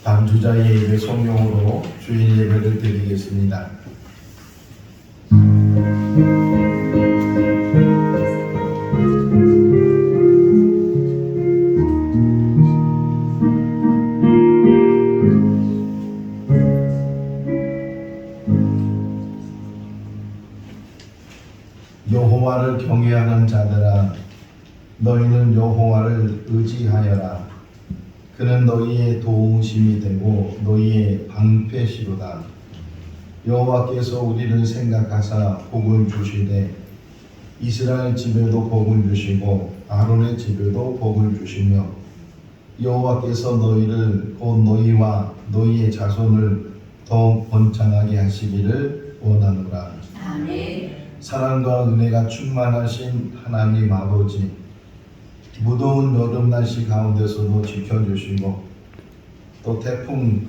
방주자의 예배 성령으로 주일 예배를 드리겠습니다. 여호와를 경외하는 자들아, 너희는 여호와를 의지하여라. 그는 너희의 도우심이 되고 너희의 방패시로다. 여호와께서 우리를 생각하사 복을 주시되 이스라엘 집에도 복을 주시고 아론의 집에도 복을 주시며 여호와께서 너희를 곧 너희와 너희의 자손을 더욱 번창하게 하시기를 원하노라. 아멘. 사랑과 은혜가 충만하신 하나님 아버지, 무더운 여름날씨 가운데서도 지켜주시고 또 태풍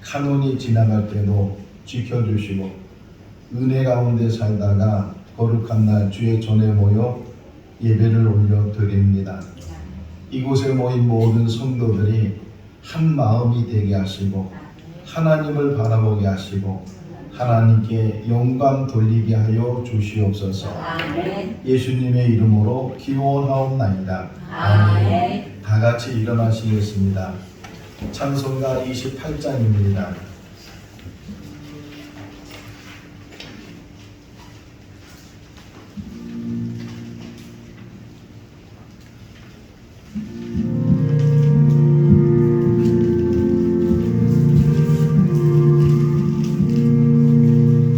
카눈이 지나갈 때도 지켜주시고 은혜 가운데 살다가 거룩한 날 주의 전에 모여 예배를 올려드립니다. 이곳에 모인 모든 성도들이 한 마음이 되게 하시고 하나님을 바라보게 하시고 하나님께 영광 돌리게 하여 주시옵소서. 아멘. 예수님의 이름으로 기원하옵나이다. 아멘. 다 같이 일어나시겠습니다. 찬송가 28장입니다.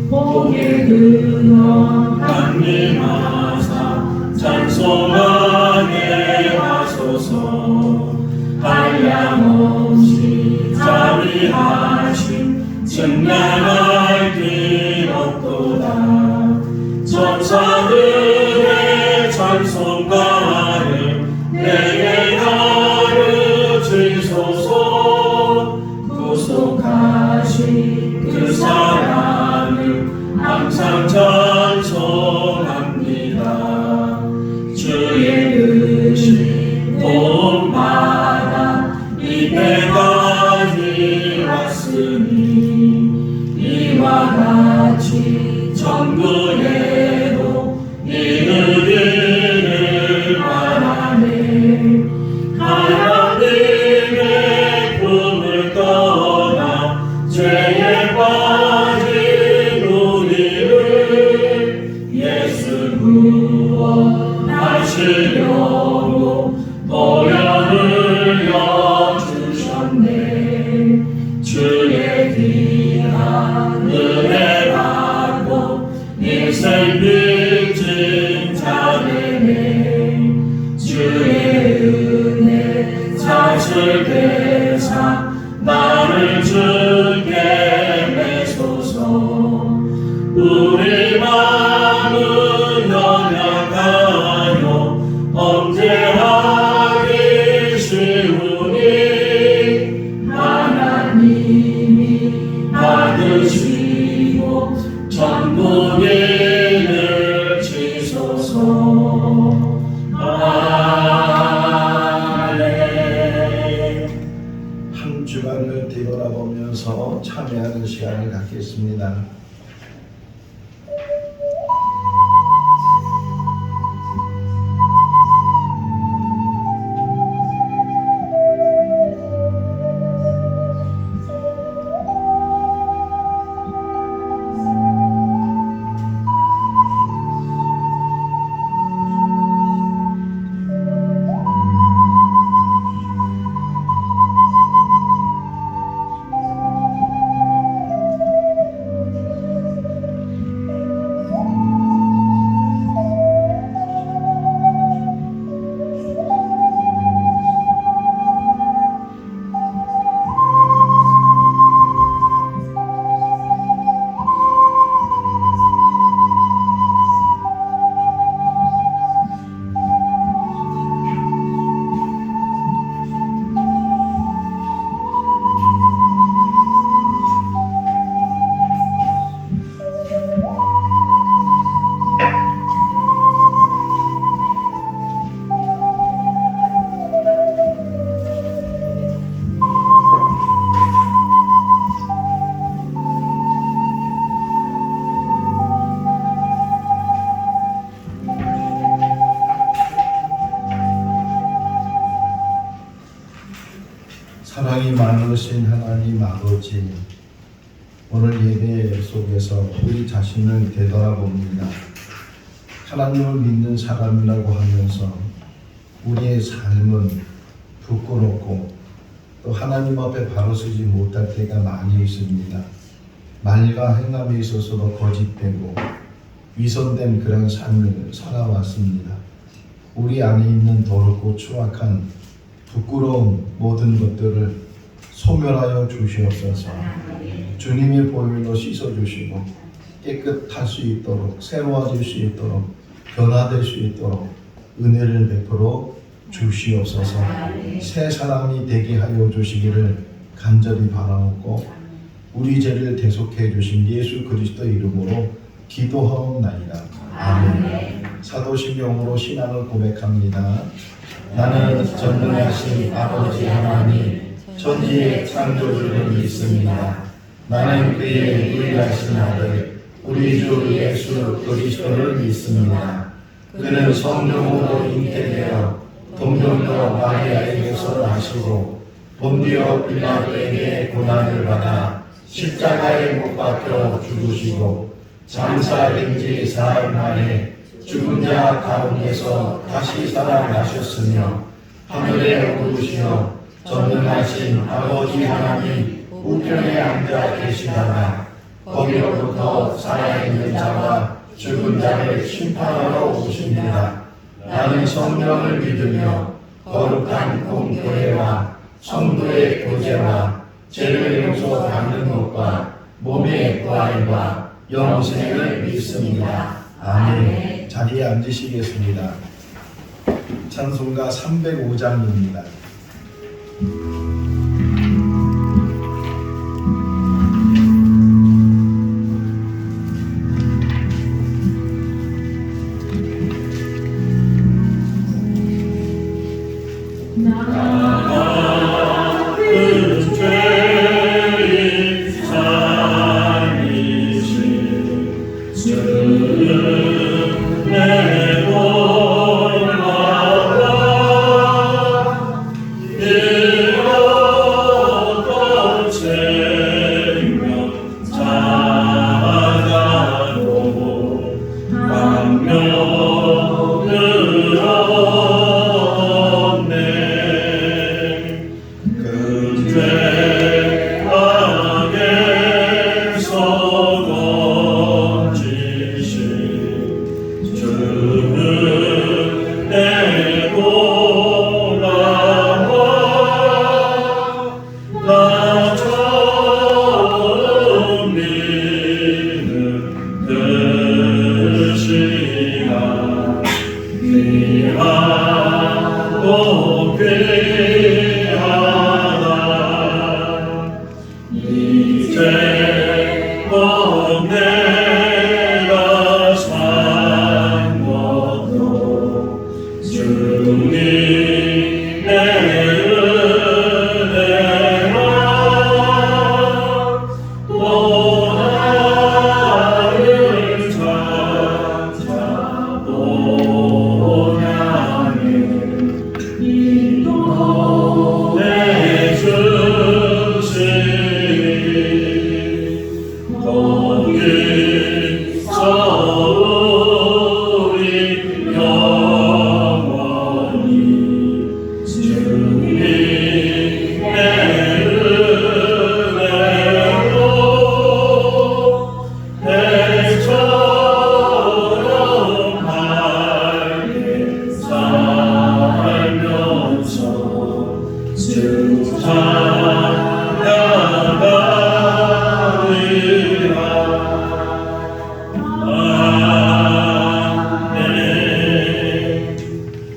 복의 근원 강림하사 찬송하게 하소서. 한량없이 자비하신 증량할 길 없도다. 천사들의 찬송가를 내게 가르치소서. 구속하신 그 사랑을 항상 찬송합니다. 주의 뜻이 도움받아 이때까지 왔으니 이와 같이 천국에도 이르기를 바라네. 하나님의 품을 떠나 죄에 빠진 우리를 예수 구원하시려고 보혈을 여주셨네. 주의 귀한 은혜 받고 인생 빚진 자되네. 주의 은혜 사실 대사 나를 주께 매소서. 우리 마음은 연약하여 범죄하기 쉬우니 하나님이 받으시고 천국인을 치소서. 아멘. 한 주간을 되돌아보면서 참여하는 시간을 갖겠습니다. 사랑이 많으신 하나님 아버지, 오늘 예배 속에서 우리 자신을 되돌아봅니다. 하나님을 믿는 사람이라고 하면서 우리의 삶은 부끄럽고 또 하나님 앞에 바로 서지 못할 때가 많이 있습니다. 말과 행함에 있어서도 거짓되고 위선된 그런 삶을 살아왔습니다. 우리 안에 있는 더럽고 추악한 부끄러운 모든 것들을 소멸하여 주시옵소서. 주님의 보혈로 씻어주시고 깨끗할 수 있도록, 새로워질 수 있도록, 변화될 수 있도록 은혜를 베풀어 주시옵소서. 새 사람이 되게 하여 주시기를 간절히 바라옵고 우리 죄를 대속해 주신 예수 그리스도 이름으로 기도하옵나이다. 아멘. 사도신경으로 신앙을 고백합니다. 나는 전능하신 아버지 하나님 천지의 창조주를 믿습니다. 나는 그의 유일하신 아들 우리 주 예수 그리스도를 믿습니다. 그는 성령으로 잉태되어 동정녀 마리아에게서 나시고 본디오 빌라도에게 고난을 받아 십자가에 못 박혀 죽으시고 장사된 지 사흘 만에 죽은 자 가운데서 다시 살아나셨으며 하늘에 오르시어 전능하신 아버지 하나님 우편에 앉아 계시다가 거기로부터 살아있는 자와 죽은 자를 심판하러 오십니다. 나는 성령을 믿으며 거룩한 공교회와 성도의 교제와 죄를 용서받는 것과 몸의 부활과 영생을 믿습니다. 아멘. 자리에 앉으시겠습니다. 찬송가 305장입니다.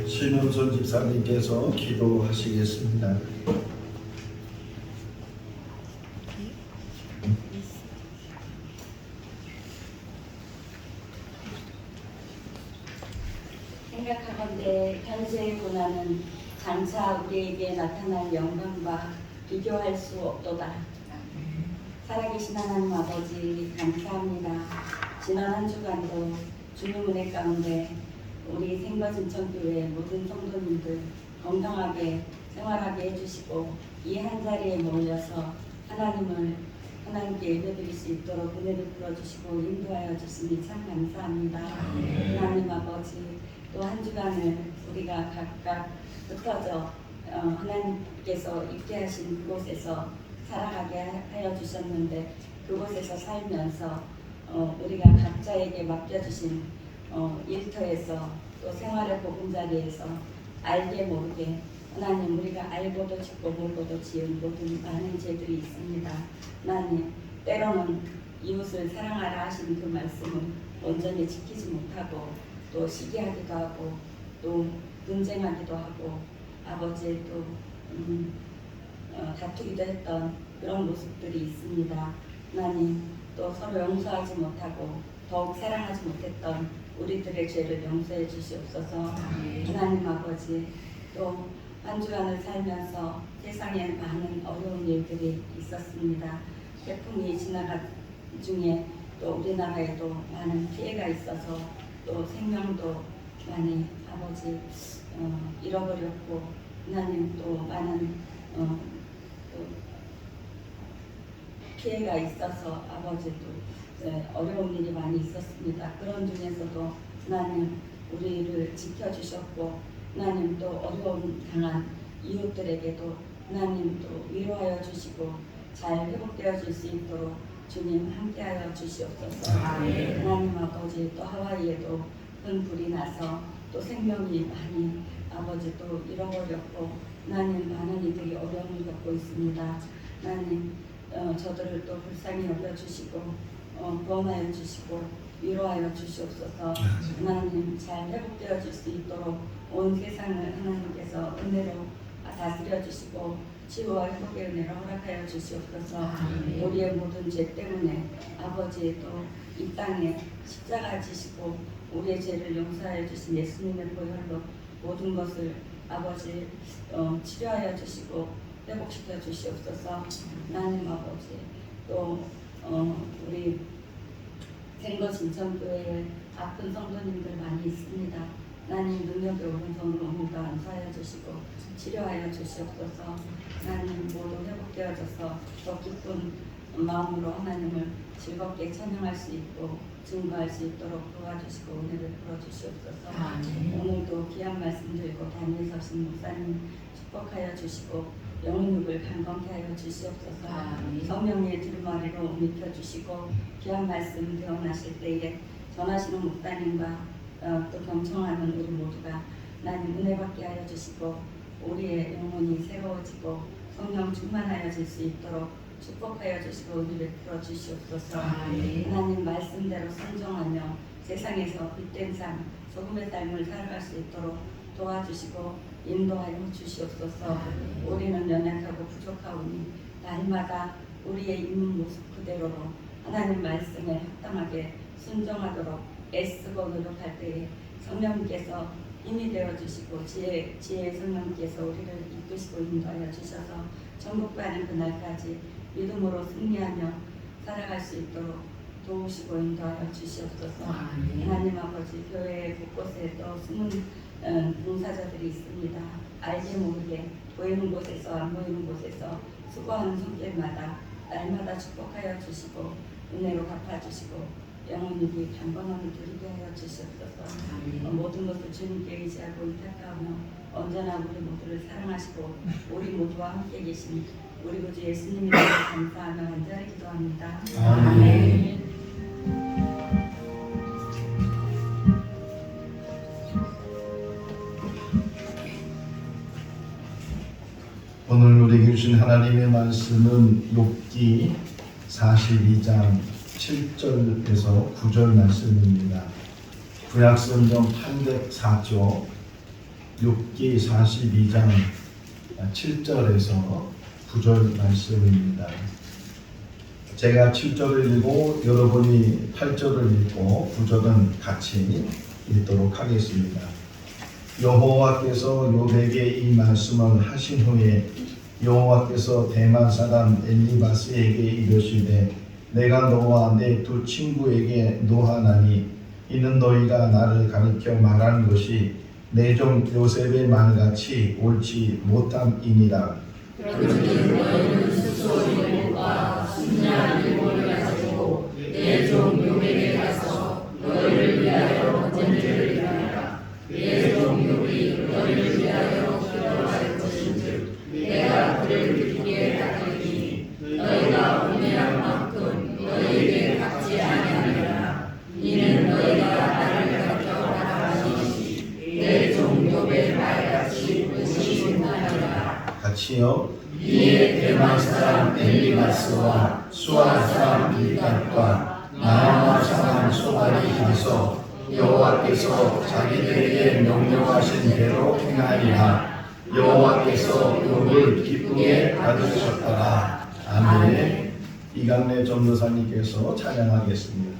신은선 집사님께서 기도하시겠습니다. 생각하건대 현세의 고난은 장차 우리에게 나타날 영광과 비교할 수 없도다. 살아계신 하나님 아버지 감사합니다. 지난 한 주간도 주님 은혜 가운데 우리 생거진천교회 모든 성도님들 건강하게 생활하게 해주시고 이 한 자리에 모여서 하나님께 예배드릴 수 있도록 은혜를 풀어주시고 인도하여 주시니 참 감사합니다. 하나님 아버지, 또 한 주간을 우리가 각각 흩어져 하나님께서 있게 하신 그곳에서 살아가게 하여 주셨는데, 그곳에서 살면서 우리가 각자에게 맡겨주신 일터에서 또 생활의 보금자리에서 알게 모르게 하나님, 우리가 알고도 짓고 모르고도 지은 모든 많은 죄들이 있습니다. 하나님, 때로는 이웃을 사랑하라 하신 그 말씀을 온전히 지키지 못하고 또 시기하기도 하고 또 분쟁하기도 하고 아버지 또 다투기도 했던 그런 모습들이 있습니다. 하나님, 또 서로 용서하지 못하고 더욱 사랑하지 못했던 우리들의 죄를 용서해 주시옵소서. 하나님 아버지, 또 한 주간을 살면서 세상에 많은 어려운 일들이 있었습니다. 태풍이 지나간 중에 또 우리나라에도 많은 피해가 있어서 또 생명도 많이 아버지 잃어버렸고, 하나님 또 많은 또 피해가 있어서 아버지 또 어려운 일이 많이 있었습니다. 그런 중에서도 하나님 우리를 지켜주셨고, 하나님 또 어려움 당한 이웃들에게도 하나님 또 위로하여 주시고 잘 회복되어 줄 수 있도록 주님 함께하여 주시옵소서. 하나님 아버지, 또 하와이에도 큰 불이 나서 또 생명이 많이 아버지 또 잃어버렸고 하나님 많은 이들이 어려움을 겪고 있습니다. 하나님 저들을 또 불쌍히 여겨주시고 구원하여 주시고 위로하여 주시옵소서. 하나님 잘 회복되어 줄 수 있도록 온 세상을 하나님께서 은혜로 다스려 주시고 치유와 회복의 은혜로 허락하여 주시옵소서. 우리의 모든 죄 때문에 아버지 또 이 땅에 십자가 지시고 우리의 죄를 용서하여 주신 예수님의 보혈로 모든 것을 아버지 치료하여 주시고 회복시켜 주시옵소서. 하나님 아버지, 또 우리 생거 진천교회에 아픈 성도님들 많이 있습니다. 하나님 능력의 오른손으로 오늘도 안수하여 주시고 치료하여 주시옵소서. 하나님 모두 회복되어져서 더 기쁜 마음으로 하나님을 즐겁게 찬양할 수 있고 증거할 수 있도록 도와주시고 은혜를 풀어주시옵소서. 오늘도 귀한 말씀 들고 단위에 서신 목사님 축복하여 주시고 영혼육을 강건케 하여 주시옵소서. 성령의 두루마리로 움켜 주시고 귀한 말씀 대언하실 때에 전하시는 목사님과 또 경청하는 우리 모두가 하나님 은혜 받게 하여 주시고 우리의 영혼이 새로워지고 성령 충만하여질 수 있도록 축복하여 주시고 은혜를 풀어 주시옵소서. 하나님 말씀대로 순종하며 세상에서 빛된 삶, 소금의 삶을 살아갈 수 있도록 도와주시고 인도하여 주시옵소서. 우리는 연약하고 부족하오니 날마다 우리의 있는 모습 그대로로 하나님 말씀에 합당하게 순종하도록 애쓰고 노력할 때에 성령님께서 힘이 되어 주시고 지혜의 성령님께서 우리를 이끄시고 인도하여 주셔서 천국 가는 그날까지 믿음으로 승리하며 살아갈 수 있도록 도우시고 인도하여 주시옵소서. 하나님 아버지, 교회 곳곳에 또 숨은 봉사자들이 있습니다. 알게 모르게 보이는 곳에서 안 보이는 곳에서 수고하는 손길마다 날마다 축복하여 주시고 은혜로 갚아주시고 영혼이 강건함을 누리게 하여 주시옵소서. 모든 것을 주님께 의지하고 의탁하며 언제나 우리 모두를 사랑하시고 우리 모두와 함께 계신 우리 구주 예수님을 감사하며 간절히 기도합니다. 아멘. 오늘 우리에게 주신 하나님의 말씀은 욥기 42장 7절에서 9절 말씀입니다. 구약성경 804조 욥기 42장 7절에서 9절 말씀입니다. 제가 7절을 읽고 여러분이 8절을 읽고 9절은 같이 읽도록 하겠습니다. 여호와께서 욥에게 이 말씀을 하신 후에 여호와께서 대만 사람 엘리바스에게 이르시되 내가 너와 내 두 친구에게 노하나니 이는 너희가 나를 가리켜 말하는 것이 내 종 요셉의 말같이 옳지 못함이니라. 그런즉 너희는 스스로 일곱과 순양 일곱을 가지고 내 종 요백에 가서 너희를 위하여 번제를 드리라. 내 종 요백이 너희를 위하여 기도할 것인즉 내가 그를 듣게 하리니 너희가 원해한 만큼 너희에게 갚지 아니하리라. 이는 너희가 나를 가르쳐 나가니 내 종 요백 말같이 옳지 못하리라. 같이요. 이에 대만 사람 엘리마스와 수아 사람 빌닷과 나아마 사람 소발이 가서 여호와께서 자기들에게 명령하신 대로 행하리라. 여호와께서 욥을 기쁘게 받으셨더라. 아멘. 이강래 전도사님께서 찬양하겠습니다.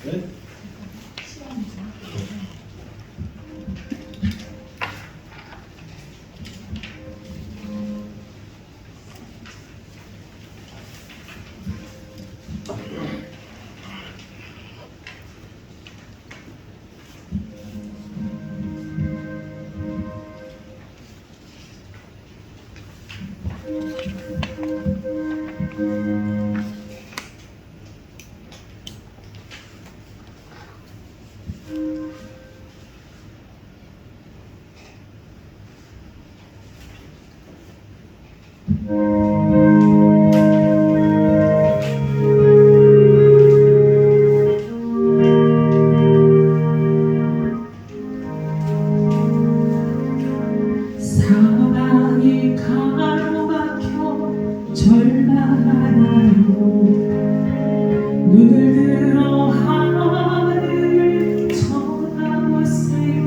네? 사랑이 가로막혀 절망하나요. 눈을 들어 하늘을 쳐다보세요.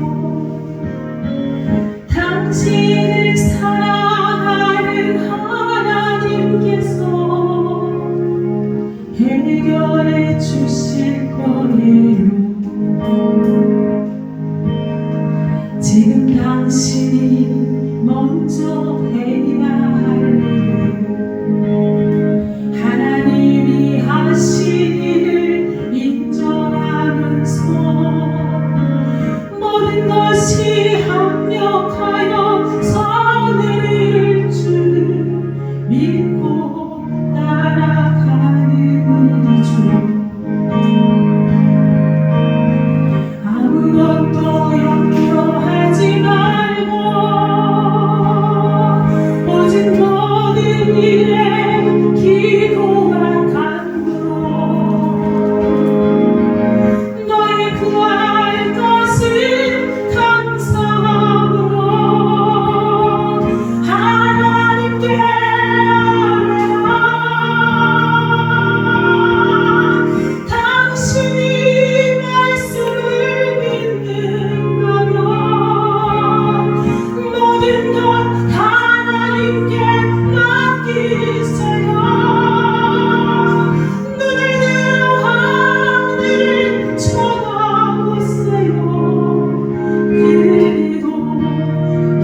당신을 사랑하는 하나님께서 해결해 주실 거예요. 지금 당신이 먼저 해야 할 일은 하나님이 하신 일을 인정하면서 모든 것이 합력하여 선을 이룰 줄 믿고 따라가는 일이죠. 아무것도 염려하지 말고 오직 모든 일에 기도와 간구로 너의 구할 것을 감사함으로 하나님께 아뢰라. 당신이 말씀을 믿는다면 모든 것 하나님께 맡기세요. 눈을 들어 하늘을 쳐다보세요. 그리고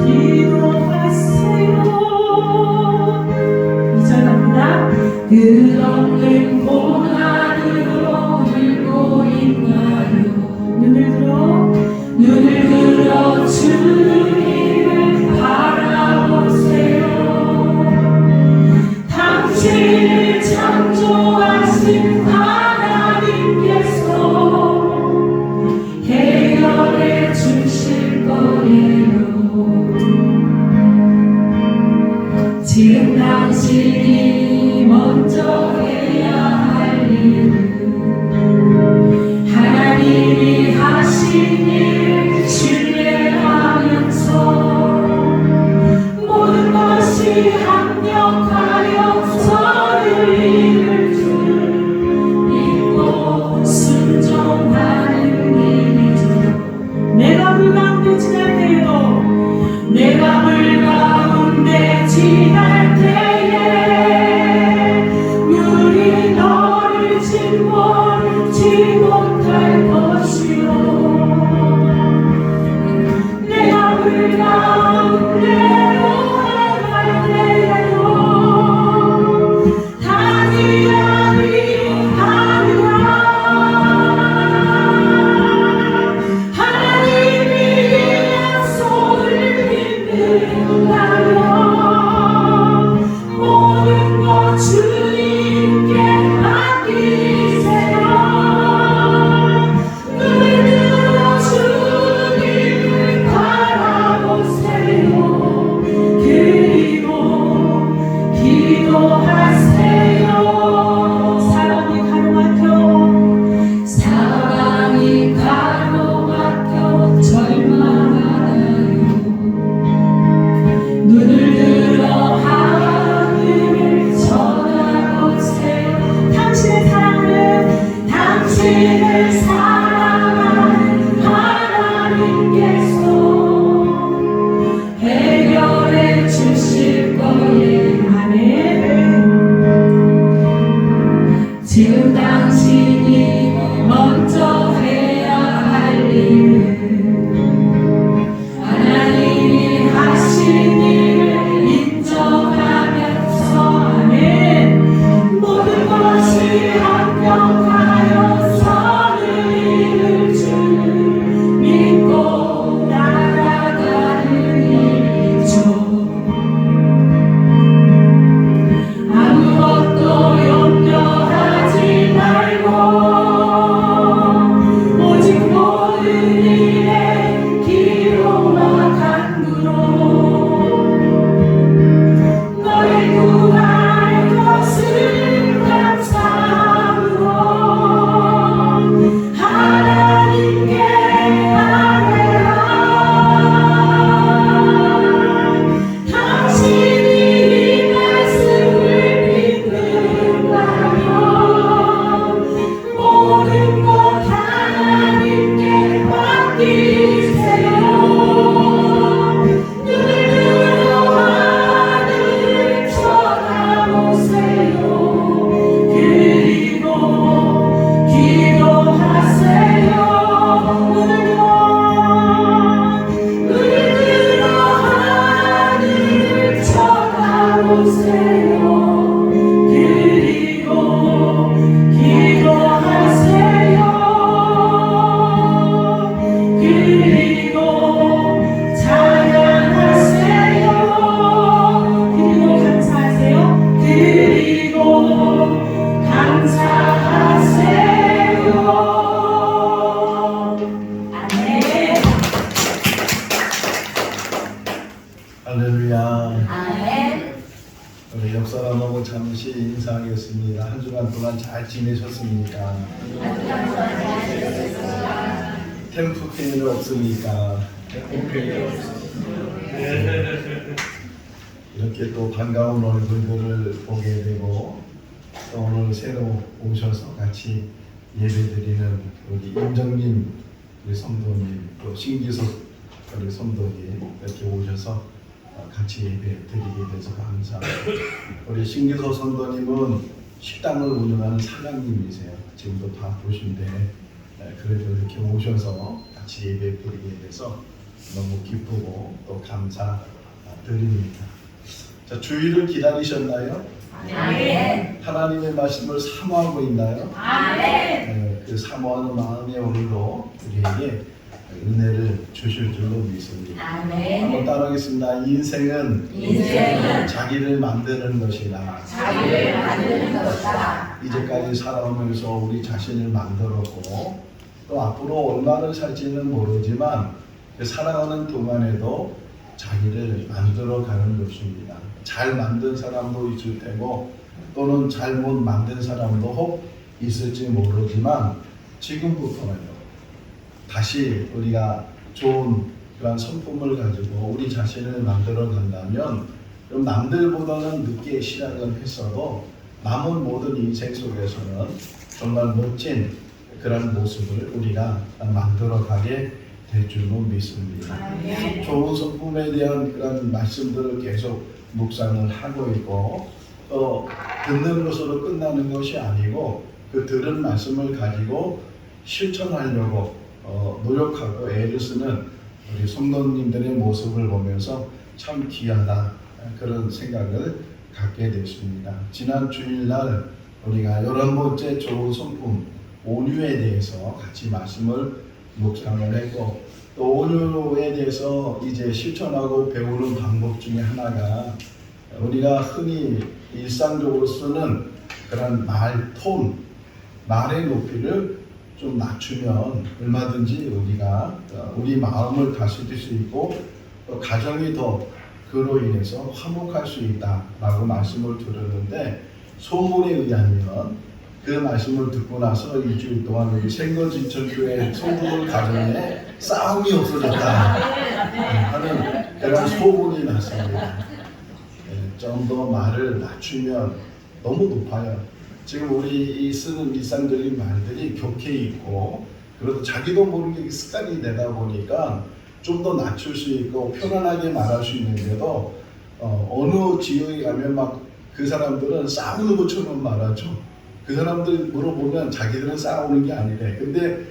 기도하세요. 2절 갑니다. 끝없는 고난으로 울고 있나요? 눈을 들어 주님을 바라보세요. 당신을 창조하신 하나님께서 해결해 주실 거예요. 지금 당신이 먼저 해야 할 일은 하나님이 하신 일 신뢰하면서 모든 것이 합력하여 선을 이룰 줄 믿고 순종하는 일이죠. 내가 물 가운데 지날 때에도 내가 물 가운데 지날 때에 물이 너를 짓밟지 못할 것이요. 내가 물 가운데로 나갈 때에도 기도하세요. 사랑이 가로막혀 사랑이 가로막혀 절망하나요. 눈을 들어 하늘을 쳐다보세요. 당신을 사랑하는 하나님께서 해결해 주실 거예요. 아멘. 지금 당신이 먼저 해야 할 일은 하나님이 하신 일을 인정하면서 아멘. 모든 것이 합력하여 선을 이룰 줄 믿고 나아가는 일이죠. 아무것도 염려하지 말고 오직 모든 일에 기도와 간구로 너를 구할 것을 감사함으로 하나님께 아뢰라. 당신이 이 말씀을 믿는다면 모든 것 하나님께 맡기세요. 눈을 들어 하늘을 쳐다보세요. 그리고 기도하세요. 눈을 들어 하늘을 쳐다보세요. 그리고 기도하세요. 그리고 찬양하세요. 그리고 감사하세요. 그리고 감사하세요. 아멘. 할렐루야. 아멘. 우리 옆 사람하고 잠시 인사하겠습니다. 한 주간 동안 잘 지내셨습니까? 캠프페이는 없으니까 이렇게 또 반가운 얼굴들을 보게 되고 또 오늘 새로 오셔서 같이 예배드리는 우리 임정님 우리 성도님 또 신기석 우리 성도님 이렇게 오셔서 같이 예배 드리게 돼서 감사합니다. 우리 신기석 성도님은 식당을 운영하는 사장님이세요. 지금도 다 보신데 그래도 이렇게 오셔서 같이 예배 드리게 돼서 너무 기쁘고 또 감사드립니다. 자, 주일을 기다리셨나요? 아멘. 하나님의 말씀을 사모하고 있나요? 아멘. 그 사모하는 마음에 오늘도 우리에게 은혜를 주실 줄로 믿습니다. 아멘. 한번 따라하겠습니다. 인생은 자기를 만드는 것이다. 자기를 만드는 것이다. 이제까지 살아오면서 우리 자신을 만들었고 또 앞으로 얼마를 살지는 모르지만 그 살아가는 동안에도 자기를 만들어가는 것입니다. 잘 만든 사람도 있을 테고 또는 잘못 만든 사람도 혹 있을지 모르지만 지금부터는요. 다시 우리가 좋은 그런 성품을 가지고 우리 자신을 만들어 간다면 그럼 남들보다는 늦게 시작을 했어도 남은 모든 인생 속에서는 정말 멋진 그런 모습을 우리가 만들어 가게 될 줄로 믿습니다. 좋은 성품에 대한 그런 말씀들을 계속 묵상을 하고 있고 또 듣는 것으로 끝나는 것이 아니고 그 들은 말씀을 가지고 실천하려고 노력하고 애를 쓰는 우리 성도님들의 모습을 보면서 참 귀하다 그런 생각을 갖게 됐습니다. 지난 주일날 우리가 11번째 좋은 성품 온유에 대해서 같이 말씀을 묵상을 했고 또 온유에 대해서 이제 실천하고 배우는 방법 중에 하나가 우리가 흔히 일상적으로 쓰는 그런 톤, 말의 높이를 좀 낮추면 얼마든지 우리가 우리 마음을 다스릴 수 있고 또 가정이 더 그로 인해서 화목할 수 있다라고 말씀을 들었는데 소문에 의하면 그 말씀을 듣고 나서 일주일 동안 우리 생거진천교회 성도들 가정에 싸움이 없어졌다 하는 그런 소문이 났습니다. 좀 더 말을 낮추면 너무 높아요. 지금 우리 쓰는 일상적인 말들이 격해 있고 그래도 자기도 모르게 습관이 되다 보니까 좀 더 낮출 수 있고 편안하게 말할 수 있는데도 어느 지역에 가면 막 그 사람들은 싸우는 것처럼 말하죠. 그 사람들 물어보면 자기들은 싸우는 게 아니래. 근데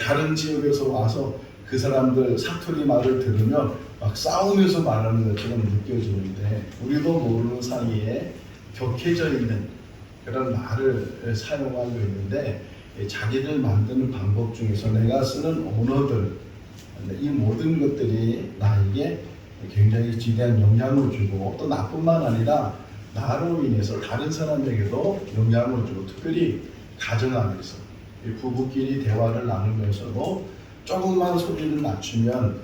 다른 지역에서 와서 그 사람들 사투리 말을 들으면 막 싸우면서 말하는 것처럼 느껴지는데 우리도 모르는 사이에 격해져 있는 그런 말을 사용하고 있는데 자기를 만드는 방법 중에서 내가 쓰는 언어들 이 모든 것들이 나에게 굉장히 지대한 영향을 주고 또 나뿐만 아니라 나로 인해서 다른 사람에게도 영향을 주고 특별히 가정 안에서 부부끼리 대화를 나누면서도 조금만 소리를 낮추면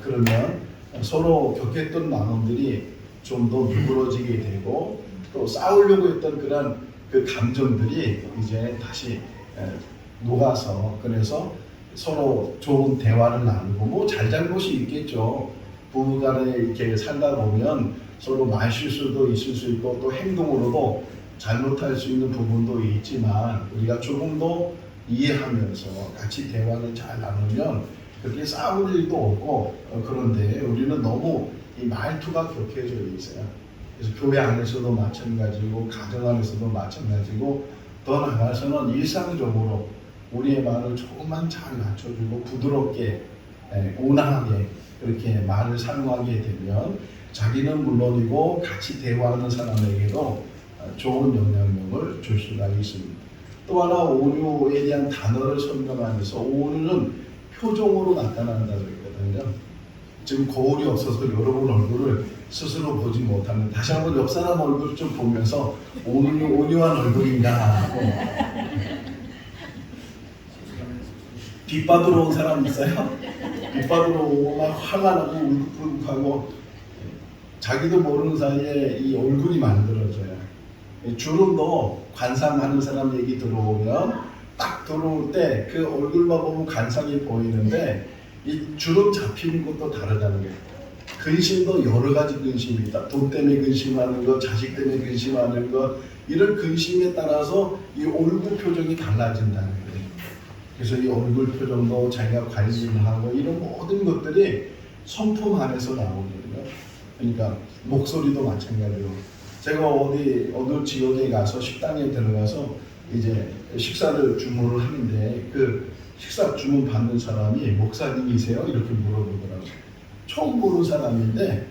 그러면 서로 격했던 마음들이 좀 더 누그러지게 되고 또 싸우려고 했던 그런 그 감정들이 이제 다시 녹아서 그래서 서로 좋은 대화를 나누고 뭐 잘잘못이 있겠죠. 부부간에 이렇게 살다 보면 서로 말실수도 있을 수 있고 또 행동으로도 잘못할 수 있는 부분도 있지만 우리가 조금 더 이해하면서 같이 대화를 잘 나누면 그렇게 싸울 일도 없고 그런데 우리는 너무 이 말투가 격해져 있어요. 그래서 교회 안에서도 마찬가지고 가정 안에서도 마찬가지고 더 나아가서는 일상적으로 우리의 말을 조금만 잘 낮춰주고 부드럽게 온화하게 그렇게 말을 사용하게 되면 자기는 물론이고 같이 대화하는 사람에게도 좋은 영향력을 줄 수가 있습니다. 또 하나 온유에 대한 단어를 설명하면서 온유는 표정으로 나타난다고 했거든요. 지금 거울이 없어서 여러분 얼굴을 스스로 보지 못하는 다시 한번 옆 사람 얼굴을 좀 보면서 온유한 얼굴인가 하고 빛 받으러 온 사람 있어요? 빛 받으러 오고 막 화가 나고 울긋불긋하고 자기도 모르는 사이에 이 얼굴이 만들어져요. 주름도 관상하는 사람 얘기 들어오면 딱 들어올 때 그 얼굴만 보면 관상이 보이는데 이 주름 잡히는 것도 다르다는 거예요. 근심도 여러 가지 근심이 있다. 돈 때문에 근심하는 것, 자식 때문에 근심하는 것 이런 근심에 따라서 이 얼굴 표정이 달라진다는 거예요. 그래서 이 얼굴 표정도 자기가 관심하고 이런 모든 것들이 성품 안에서 나오거든요. 그러니까 목소리도 마찬가지로 제가 어느 지역에 가서 식당에 들어가서 이제 식사를 주문을 하는데 그 식사 주문 받는 사람이 목사님이세요? 이렇게 물어보더라고요. 처음 보는 사람인데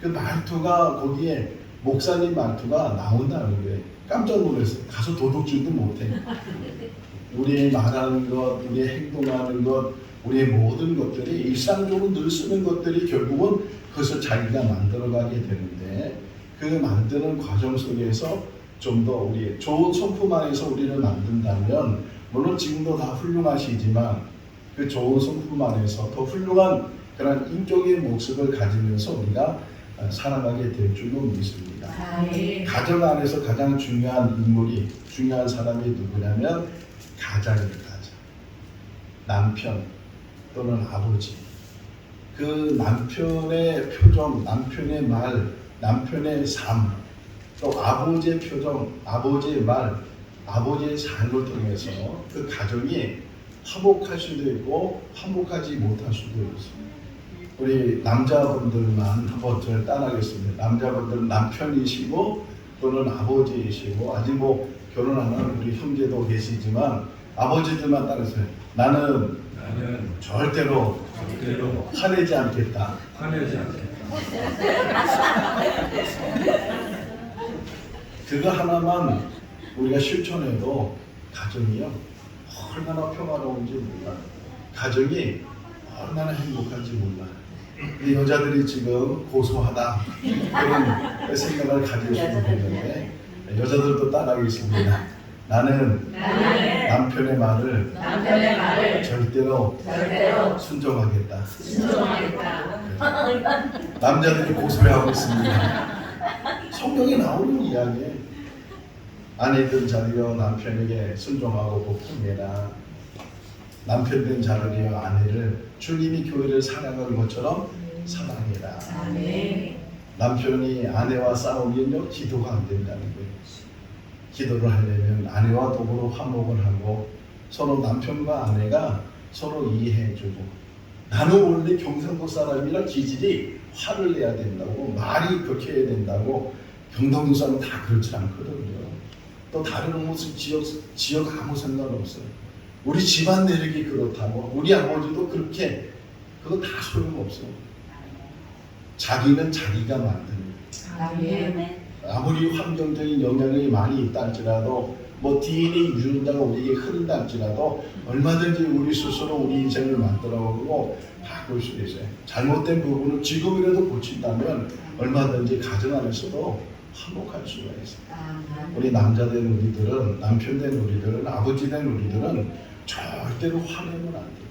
그 말투가 거기에 목사님 말투가 나온다는 거예요. 깜짝 놀랐어요. 가서 도둑질도 못해. 우리의 말하는 것, 우리의 행동하는 것, 우리의 모든 것들이 일상적으로 늘 쓰는 것들이 결국은 그것을 자기가 만들어가게 되는데 그 만드는 과정 속에서 좀 더 우리 좋은 성품 안에서 우리를 만든다면 물론 지금도 다 훌륭하시지만 그 좋은 성품 안에서 더 훌륭한 그런 인격의 모습을 가지면서 우리가 살아가게 될 줄로 믿습니다. 가정 안에서 가장 중요한 인물이 중요한 사람이 누구냐면 가장입니다. 남편 또는 아버지. 그 남편의 표정, 남편의 말, 남편의 삶, 또 아버지의 표정, 아버지의 말, 아버지의 삶을 통해서 그 가정이 화목할 수도 있고 화목하지 못할 수도 있습니다. 우리 남자분들만 한번 저를 따라하겠습니다. 남자분들은 남편이시고 또는 아버지이시고 아직 뭐 결혼 안 하는 우리 형제도 계시지만 아버지들만 따라서요. 나는 절대로 화내지 않겠다. 그거 하나만 우리가 실천해도 가정이요 얼마나 평화로운지 몰라. 가정이 얼마나 행복한지 몰라. 이 여자들이 지금 고소하다 그런 생각을 가질 수도 있는데 여자들도 따라하겠습니다. 나는 남편의 말을 절대로 순종하겠다. 남자들이 고소해하고 있습니다. 성경에 나오는 이야기에 아내된 자리여 남편에게 순종하고 복종해라. 남편된 자리여 아내를 주님이 교회를 사랑하는 것처럼 사랑해라. 남편이 아내와 싸우면요 기도가 안 된다는 거예요. 기도를 하려면 아내와 더불어 화목을 하고 서로 남편과 아내가 서로 이해해주고, 나는 원래 경상도 사람이라 기질이 화를 내야 된다고, 말이 격해야 된다고, 경상도 사람은 다 그렇지 않거든요. 또 다른 무슨 지역 아무 상관없어요. 우리 집안 내력이 그렇다고, 우리 아버지도 그렇게, 그거 다 소용없어요. 자기는 자기가 만드는, 아무리 환경적인 영향이 많이 있다 할지라도, 뭐 DNA 유전자가 우리에게 흐른다 할지라도 얼마든지 우리 스스로 우리 인생을 만들어가고 바꿀 수 있어요. 잘못된 부분을 지금이라도 고친다면 얼마든지 가정 안에서도 화목할 수가 있어요. 우리 남자 된 우리들은, 남편 된 우리들은, 아버지 된 우리들은 절대로 화내면 안 돼요.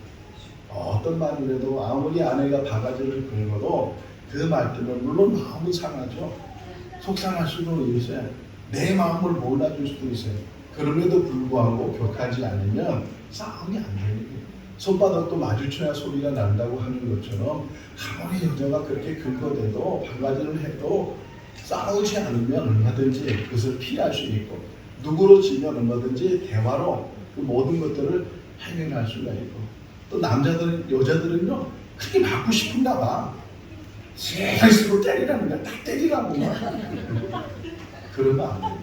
어떤 말이라도 아무리 아내가 바가지를 긁어도 그 말 때문에 물론 마음은 상하죠. 속상할 수도 있어요. 내 마음을 몰라줄 수도 있어요. 그럼에도 불구하고 격하지 않으면 싸움이 안 돼요. 손바닥도 마주쳐야 소리가 난다고 하는 것처럼 아무리 여자가 그렇게 긁어대도 바가지를 해도 싸우지 않으면 얼마든지 그것을 피할 수 있고, 누구로 지면 얼마든지 대화로 그 모든 것들을 해결할 수가 있고, 또 남자들은, 여자들은요 그렇게 맞고 싶은가 봐. 스스로 때리라는 거야. 딱 때리라고 막. 그러면 안 돼요.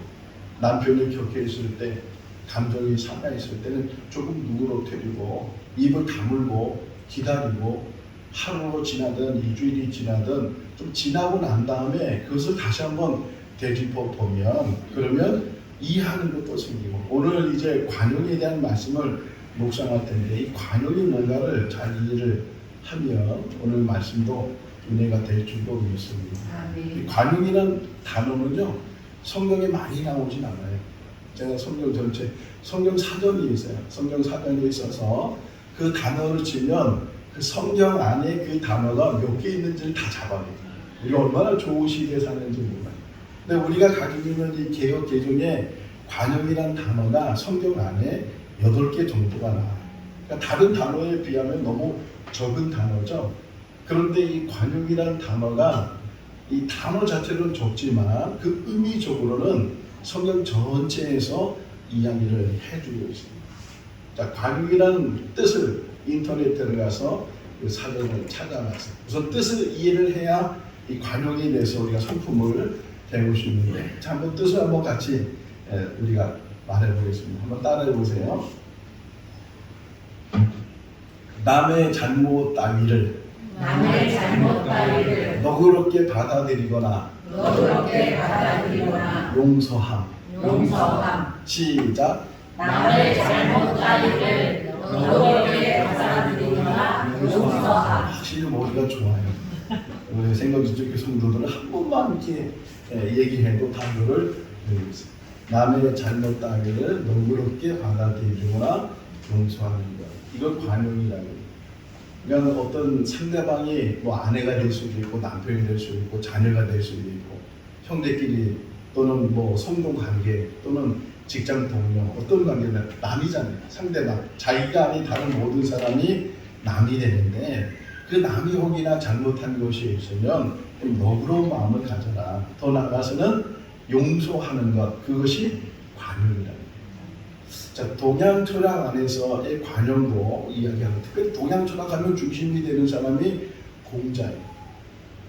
남편이 격해 있을 때, 감정이 상해 있을 때는 조금 누그러뜨리고 입을 다물고 기다리고, 하루 지나든 일주일이 지나든 좀 지나고 난 다음에 그것을 다시 한번 되짚어 보면, 그러면 이해하는 것도 생기고, 오늘 이제 관용에 대한 말씀을 묵상할 텐데, 이 관용이 뭔가를 잘 이해를 하면 오늘 말씀도 은혜가 될 줄도 믿습니다. 이 관용이라는 단어는요 성경에 많이 나오진 않아요. 제가 성경 전체, 성경 사전이 있어요. 성경 사전이 있어서 그 단어를 치면 그 성경 안에 그 단어가 몇 개 있는지를 다 잡아내요. 우리가 얼마나 좋은 시대에 사는지 몰라요. 근데 우리가 가지고 있는 이 개역 개정에 관용이라는 단어가 성경 안에 8개 정도가 나와요. 그러니까 다른 단어에 비하면 너무 적은 단어죠. 그런데 이 관용이라는 단어가, 이 단어 자체는 적지만 그 의미적으로는 성경 전체에서 이야기를 해주고 있습니다. 자, 관용이라는 뜻을 인터넷에 들어가서 그 사전을 찾아봤어요. 우선 뜻을 이해를 해야 이 관용에 대해서 우리가 성품을 배울 수 있는데, 자, 한번 뜻을 한번 같이 우리가 말해보겠습니다. 한번 따라해 보세요. 남의 잘못 따위를 너그럽게 받아들이거나 용서함. 시작. 남의 잘못 따위를 너그럽게 받아들이거나 용서함. 확실히 머리가 좋아요. 우리 생각지쪽 성도들은 한 번만 이렇게 얘기해도 단어를 배우고 있어요. 남의 잘못 따위를 너그럽게 받아들이거나 용서하는 것. 이걸 관용이라고 해요. 그러니까 어떤 상대방이 뭐 아내가 될 수도 있고, 남편이 될 수도 있고, 자녀가 될 수도 있고, 형제끼리 또는 뭐 성동 관계 또는 직장 동료, 어떤 관계는 남이잖아요. 상대방, 자기가 아닌 다른 모든 사람이 남이 되는데, 그 남이 혹이나 잘못한 것이 있으면 너그러운 마음을 가져라. 더 나아가서는 용서하는 것, 그것이 관용이다. 자, 동양 철학 안에서의 관용도 이야기하고, 특별히 동양 철학하면 중심이 되는 사람이 공자예요.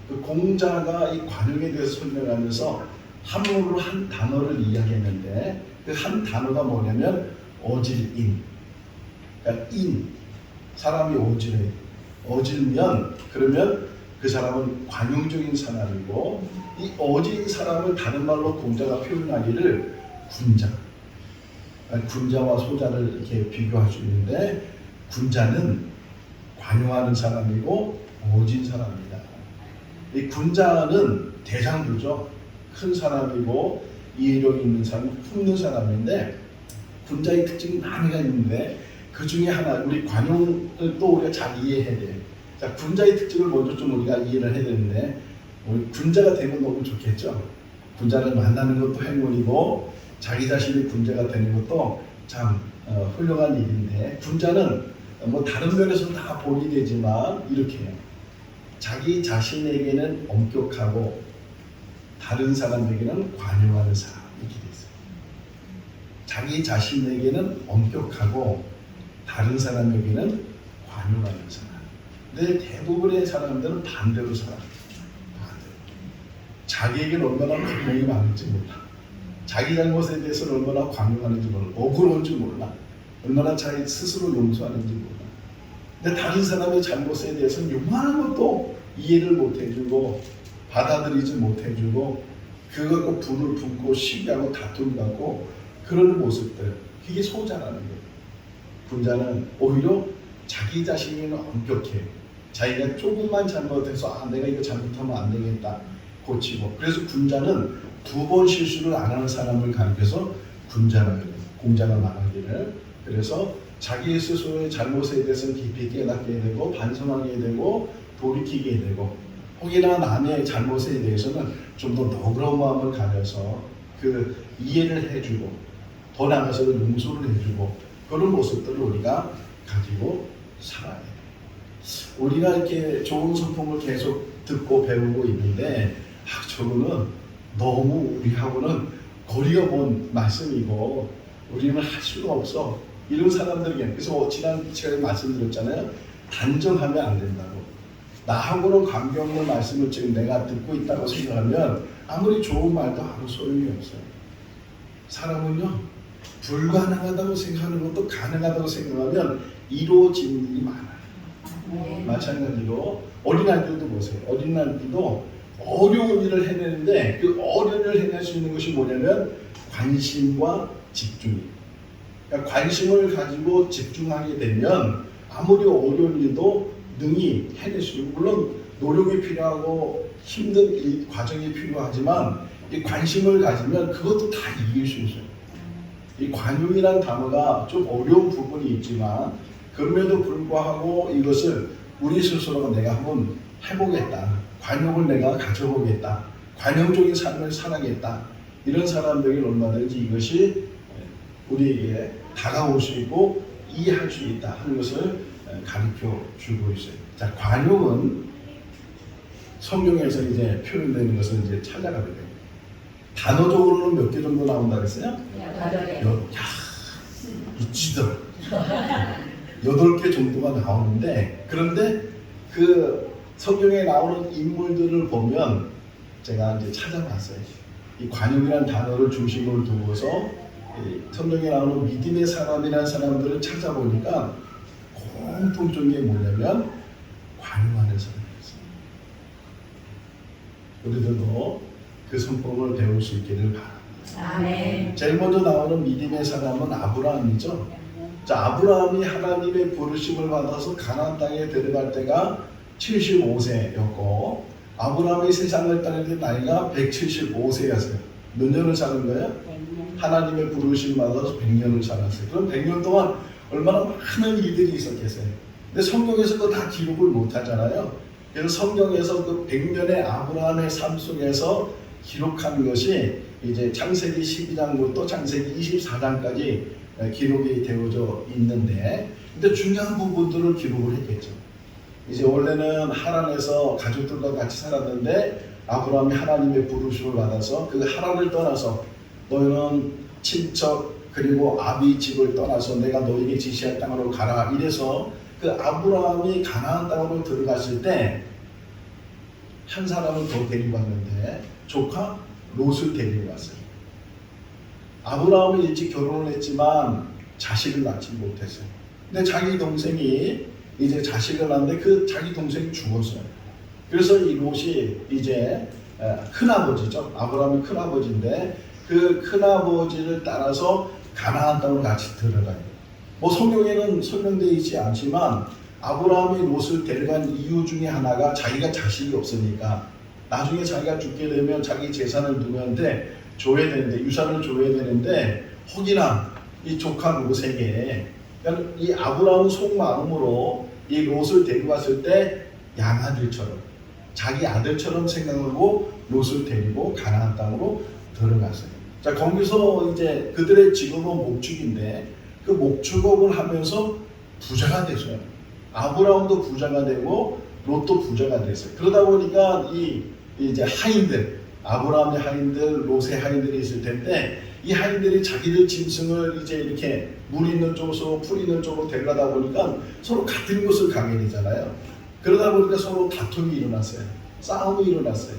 그 공자가 이 관용에 대해서 설명하면서 한문으로 한 단어를 이야기했는데, 그 한 단어가 뭐냐면 어질인. 그러니까 인, 사람이 어질면 그러면 그 사람은 관용적인 사람이고, 이 어진 사람을 다른 말로 공자가 표현하기를 군자. 군자와 소자를 이렇게 비교할 수 있는데, 군자는 관용하는 사람이고 어진 사람이다. 이 군자는 대장부죠. 큰 사람이고 이해력 있는 사람, 품는 사람인데, 군자의 특징이 많이가 있는데 그 중에 하나 우리 관용을 또 우리가 잘 이해해야 돼요. 자, 군자의 특징을 먼저 좀 우리가 이해를 해야 되는데 우리 군자가 되면 너무 좋겠죠. 군자를 만나는 것도 행운이고 자기 자신이 군자가 되는 것도 참 훌륭한 일인데 군자는 뭐 다른 면에서는 다 본이 되지만 이렇게 해요. 자기 자신에게는 엄격하고 다른 사람에게는 관용하는 사람 이렇게 돼 있어요. 자기 자신에게는 엄격하고 다른 사람에게는 관용하는 사람. 근데 대부분의 사람들은 반대로 살아요. 반대로. 자기에게는 얼마나 관용이 많은지 몰라. 자기 잘못에 대해서는 얼마나 관용하는지 몰라. 억울한지 몰라. 얼마나 자기 스스로 용서하는지 몰라. 근데 다른 사람의 잘못에 대해서는 요만한 것도 이해를 못 해주고 받아들이지 못해주고 그거 갖고 불을 뿜고 시기하고 다툼 갖고 그런 모습들 그게 소자라는 거예요. 군자는 오히려 자기 자신에게는 엄격해. 자기가 조금만 잘못해서 내가 이거 잘못하면 안 되겠다 고치고 그래서 군자는 2번 실수를 안 하는 사람을 가리켜서 군자라고 해요. 공자가 말하기를. 그래서 자기 스스로의 잘못에 대해서 깊이 깨닫게 되고 반성하게 되고 돌이키게 되고 혹이나 남의 잘못에 대해서는 좀 더 너그러운 마음을 가져서 그 이해를 해주고 더 나아가서는 용서를 해주고 그런 모습들을 우리가 가지고 살아야 돼요. 우리가 이렇게 좋은 성품을 계속 듣고 배우고 있는데 저거는 너무 우리하고는 거리가 먼 말씀이고 우리는 할 수가 없어. 이런 사람들에게 그래서 지난 시간에 말씀드렸잖아요. 단정하면 안 된다고. 나하고는 관계없는 말씀을 지금 내가 듣고 있다고 생각하면 아무리 좋은 말도 아무 소용이 없어요. 사람은요 불가능하다고 생각하는 것도 가능하다고 생각하면 이루어지는 일이 많아요. 마찬가지로 어린아이들도 보세요. 어린아이들도 어려운 일을 해내는데 그 어려운 일을 해낼 수 있는 것이 뭐냐면 관심과 집중이에요. 그러니까 관심을 가지고 집중하게 되면 아무리 어려운 일도 능히 해낼 수 있고 물론 노력이 필요하고 힘든 과정이 필요하지만 이 관심을 가지면 그것도 다 이길 수 있어요. 이 관용이라는 단어가 좀 어려운 부분이 있지만 그럼에도 불구하고 이것을 우리 스스로가 내가 한번 해보겠다. 관용을 내가 가져보겠다. 관용적인 삶을 살아겠다. 이런 사람들에게 얼마든지 이것이 우리에게 다가올 수 있고 이해할 수 있다 하는 것을 가르쳐 주고 있어요. 자, 관용은 성경에서 이제 표현되는 것을 이제 찾아가게 돼요. 단어적으로는 몇 개 정도 나온다 그랬어요? 이치들 8개 정도가 나오는데 그런데 그 성경에 나오는 인물들을 보면 제가 이제 찾아봤어요. 이 관용이라는 단어를 중심으로 두고서 성경에 나오는 믿음의 사람이라는 사람들을 찾아보니까 공통점이 뭐냐면 관용하는 사람이었어요. 우리들도 그 성품을 배울 수 있기를 바랍니다. 아멘. 제일 먼저 나오는 믿음의 사람은 아브라함이죠. 자, 아브라함이 하나님의 부르심을 받아서 가나안 땅에 들어갈 때가 75세였고 아브라함이 세상을 떠날 때 나이가 175세였어요. 몇 년을 사는 거예요? 하나님의 부르심 받아서 100년을 살았어요. 그럼 100년 동안 얼마나 많은 일들이 있었겠어요. 근데 성경에서 그거 다 기록을 못 하잖아요. 그래서 성경에서 그 100년의 아브라함의 삶 속에서 기록한 것이 이제 창세기 12장부터 창세기 24장까지 기록이 되어져 있는데 근데 중요한 부분들을 기록을 했겠죠. 이제 원래는 하란에서 가족들과 같이 살았는데 아브라함이 하나님의 부르심을 받아서 그 하란을 떠나서 너희는 친척 그리고 아비 집을 떠나서 내가 너에게 지시할 땅으로 가라 이래서 그 아브라함이 가나안 땅으로 들어갔을 때 한 사람을 더 데리고 왔는데 조카 롯을 데리고 왔어요. 아브라함은 일찍 결혼을 했지만 자식을 낳지 못했어요. 근데 자기 동생이 이제 자식을 낳는데 그 자기 동생이 죽었어요. 그래서 이 롯이 이제 큰아버지죠. 아브라함이 큰아버지인데 그 큰아버지를 따라서 가나안 땅으로 같이 들어가요. 뭐 성경에는 설명되어 있지 않지만 아브라함이 롯을 데려간 이유 중에 하나가 자기가 자식이 없으니까 나중에 자기가 죽게 되면 자기 재산을 누구한테 줘야 되는데 유산을 줘야 되는데 혹이나 이 조카 롯에게 그러니까 이 아브라함 속마음으로 이 롯을 데리고 왔을 때 양아들처럼 자기 아들처럼 생각하고 롯을 데리고 가나안 땅으로 들어갔어요. 자, 거기서 이제 그들의 직업은 목축인데 그 목축업을 하면서 부자가 됐어요. 아브라함도 부자가 되고 롯도 부자가 됐어요. 그러다 보니까 이제 하인들, 아브라함의 하인들, 롯의 하인들이 있을 텐데 이 하인들이 자기들 짐승을 이제 이렇게 물 있는 쪽으로 풀 있는 쪽으로 데려가다 보니까 서로 같은 곳을 가게 되잖아요. 그러다 보니까 서로 다툼이 일어났어요. 싸움이 일어났어요.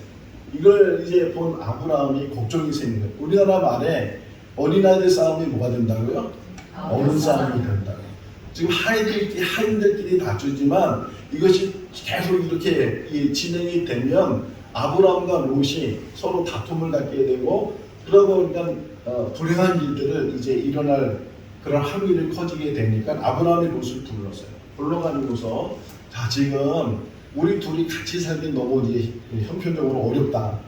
이걸 이제 본 아브라함이 걱정이 생긴 거예요. 우리나라 말에 어린아이들 싸움이 뭐가 된다고요? 어른 싸움이 된다고요. 지금 하인들끼리 다투지만 이것이 계속 이렇게 진행이 되면 아브라함과 롯이 서로 다툼을 갖게 되고 그러다 보니까 불행한 일들을 이제 일어날 그런 확률이 커지게 되니까 아브라함이 롯을 불렀어요. 불러가지고서 자, 지금 우리 둘이 같이 살기 너무 이제 형편적으로 어렵다.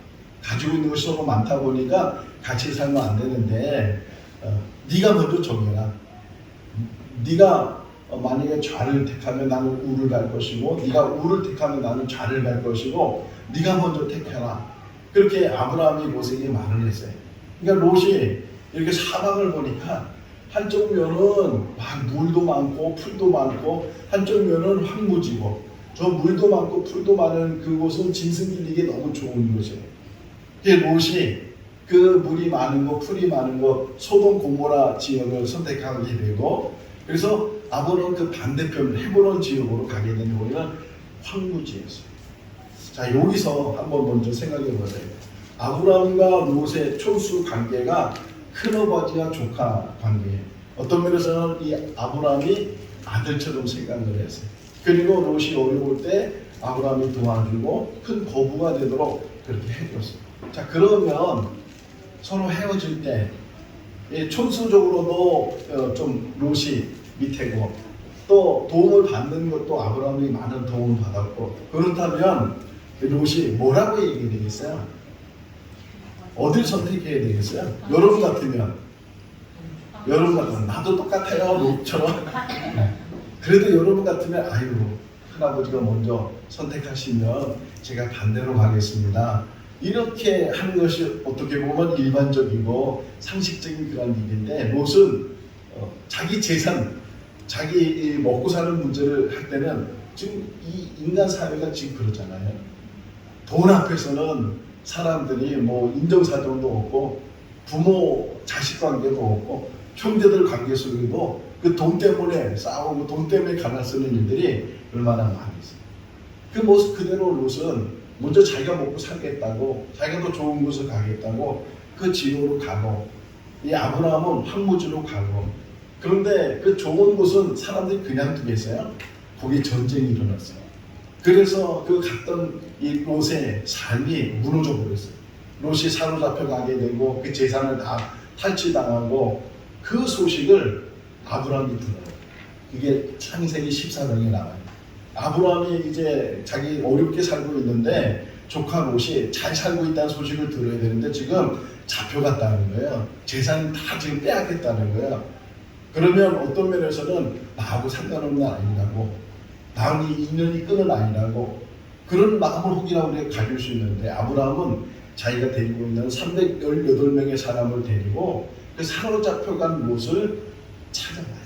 가지고 있는 것이 서로 많다 보니까 같이 살면 안 되는데 네가 먼저 정해라. 네가 만약에 좌를 택하면 나는 우를 갈 것이고 네가 우를 택하면 나는 좌를 갈 것이고 네가 먼저 택해라. 그렇게 아브라함이 롯에게 말을 했어요. 그러니까 롯이 이렇게 사방을 보니까 한쪽 면은 막 물도 많고 풀도 많고 한쪽 면은 황무지고 저 물도 많고 풀도 많은 그곳은 짐승 길리기 너무 좋은 곳이에요. 롯이 그 물이 많은 거 풀이 많은 거 소돔 고모라 지역을 선택하게 되고 그래서 아브라함은 그 반대편 헤브론 지역으로 가게 된 거는 황무지였어요. 자, 여기서 한번 먼저 생각해 보세요. 아브라함과 롯의 촌수 관계가 큰아버지와 조카 관계예요. 어떤 면에서는 이 아브라함이 아들처럼 생각을 했어요. 그리고 롯이 어려울 때 아브라함이 도와주고 큰 거부가 되도록 그렇게 해줬어요. 자, 그러면 서로 헤어질 때 촌수적으로도 좀 롯이 밑에고 또 도움을 받는 것도 아브라함이 많은 도움을 받았고 그렇다면 롯이 뭐라고 얘기해야 되겠어요? 어딜 선택해야 되겠어요? 여러분 같으면 나도 똑같아요 롯처럼 그래도 여러분 같으면 아이고 큰아버지가 먼저 선택하시면 제가 반대로 가겠습니다. 이렇게 하는 것이 어떻게 보면 일반적이고 상식적인 그런 일인데 롯은 자기 재산, 자기 먹고 사는 문제를 할 때는 지금 이 인간 사회가 지금 그렇잖아요. 돈 앞에서는 사람들이 뭐 인정사정도 없고 부모 자식 관계도 없고 형제들 관계 속에도 그 돈 때문에 싸우고 돈 때문에 가난 쓰는 일들이 얼마나 많이 있어요. 그 모습 그대로 롯은 먼저 자기가 먹고 살겠다고 자기가 더 좋은 곳을 가겠다고 그 지역으로 가고 이 아브라함은 황무지로 가고 그런데 그 좋은 곳은 사람들이 그냥 두겠어요? 거기 전쟁이 일어났어요. 그래서 그 갔던 이 롯의 삶이 무너져 버렸어요. 롯이 사로잡혀 가게 되고 그 재산을 다 탈취당하고 그 소식을 아브라함이 들어요. 이게 창세기 14장에 나와요. 아브라함이 이제 자기 어렵게 살고 있는데 조카 롯이 잘 살고 있다는 소식을 들어야 되는데 지금 잡혀갔다는 거예요. 재산 다 지금 빼앗겼다는 거예요. 그러면 어떤 면에서는 나하고 상관없는 아니라고 나하고 인연이 끊은 아니라고 그런 마음을 혹이나 우리가 가질 수 있는데 아브라함은 자기가 데리고 있는 318명의 사람을 데리고 그 사로잡혀간 롯을 찾아가요.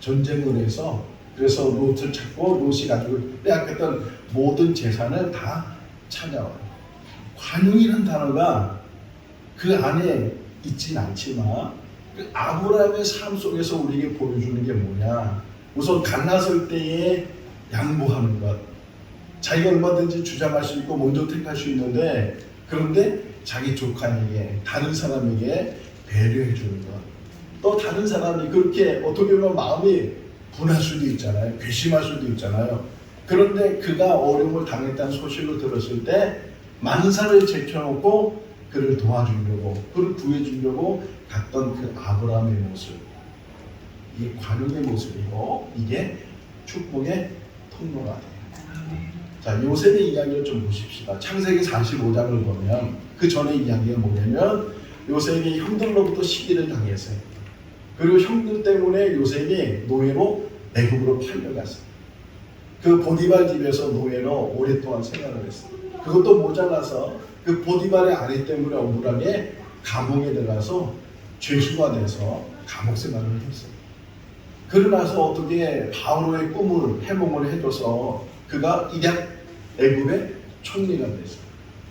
전쟁을 해서 그래서 롯을 찾고 롯이 가지고 빼앗겼던 모든 재산을 다 찾아와요. 관용이라는 단어가 그 안에 있진 않지만 그 아브라함의 삶 속에서 우리에게 보여주는 게 뭐냐. 우선 갓났을 때에 양보하는 것. 자기가 얼마든지 주장할 수 있고 먼저 택할 수 있는데 그런데 자기 조카에게 다른 사람에게 배려해 주는 것. 또 다른 사람이 그렇게 어떻게 보면 마음이 분할 수도 있잖아요. 괘씸할 수도 있잖아요. 그런데 그가 어려움을 당했다는 소식을 들었을 때 만사를 제쳐놓고 그를 도와주려고 그를 구해주려고 갔던 그 아브라함의 모습, 이게 관용의 모습이고 이게 축복의 통로가 돼요. 자, 요셉의 이야기를 좀 보십시다. 창세기 45장을 보면 그 전에 이야기가 뭐냐면 요셉이 형들로부터 시기를 당했어요. 그리고 형들 때문에 요셉이 노예로 애굽으로 팔려갔어요. 그 보디발 집에서 노예로 오랫동안 생활을 했어요. 그것도 모자라서 그 보디발의 아내 때문에 억울하게 감옥에 들어가서 죄수가 돼서 감옥 생활을 했어요. 그러나서 어떻게 바로의 꿈을 해몽을 해줘서 그가 일약 애굽의 총리가 됐어요.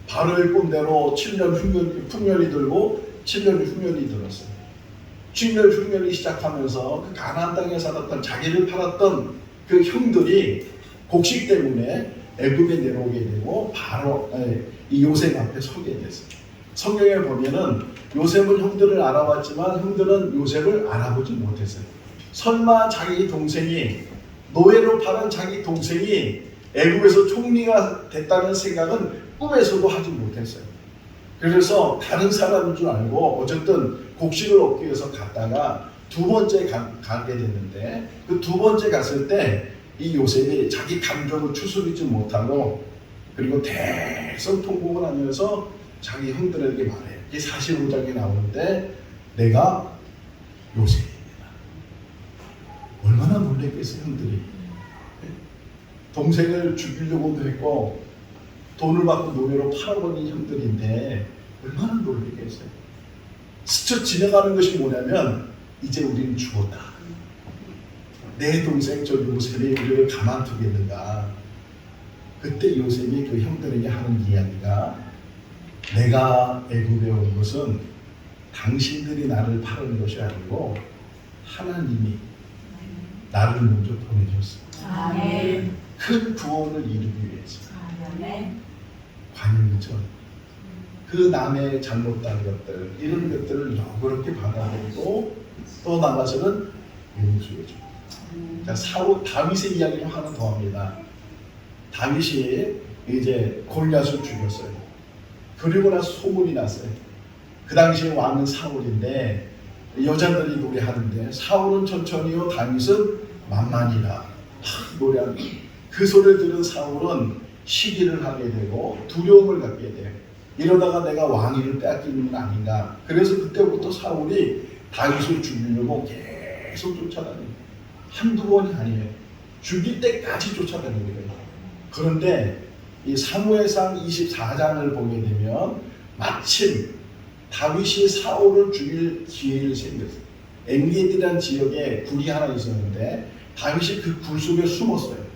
바로의 꿈대로 7년 흉년이 들고 7년 흉년이 들었어요. 7년 흉년이 시작하면서 그 가나안 땅에 살았던 자기를 팔았던 그 형들이 곡식 때문에 애굽에 내려오게 되고 바로 이 요셉 앞에 서게 됐어요. 성경에 보면은 요셉은 형들을 알아봤지만 형들은 요셉을 알아보지 못했어요. 설마 자기 동생이 노예로 팔은 자기 동생이 애굽에서 총리가 됐다는 생각은 꿈에서도 하지 못했어요. 그래서 다른 사람인 줄 알고 어쨌든 곡식을 얻기 위해서 갔다가 두 번째 가게 됐는데 그 두 번째 갔을 때 이 요셉이 자기 감정을 추스리지 못하고 그리고 대성통곡을 하면서 자기 형들에게 말해요. 이게 45장에 나오는데 내가 요셉입니다. 얼마나 놀랬겠어요 형들이. 동생을 죽이려고도 했고 돈을 받고 노예로 팔아버린 형들인데 얼마나 놀랬겠어요. 스쳐 지나가는 것이 뭐냐면 이제 우리는 죽었다. 내 동생 저 요셉이 우리를 가만두겠는가. 그때 요셉이 그 형들에게 하는 이야기가 내가 애굽에 온 것은 당신들이 나를 팔은 것이 아니고 하나님이 나를 먼저 보내셨어. 아멘. 큰 구원을 이루기 위해서. 아멘. 관용이죠. 그 남의 잘못된 것들 이런 것들을 너그럽게 받아들이고 또 나가서는 용서해줘. 자, 다윗의 이야기를 하나 더 합니다. 다윗이 이제 골리앗을 죽였어요. 그리고 나서 소문이 났어요. 그 당시에 왕은 사울인데 여자들이 노래하는데 사울은 천천히요 다윗은 만만이라 노래하는 그 소리를 들은 사울은 시기를 하게 되고 두려움을 갖게 돼요. 이러다가 내가 왕위를 빼앗기는 건 아닌가. 그래서 그때부터 사울이 다윗을 죽이려고 계속 쫓아다니고 한두 번이 아니에요. 죽일 때까지 쫓아다니는 거예요. 그런데 이 사무엘상 24장을 보게 되면 마침 다윗이 사울을 죽일 기회를 생겼어요. 엔게디라는 지역에 굴이 하나 있었는데 다윗이 그 굴 속에 숨었어요.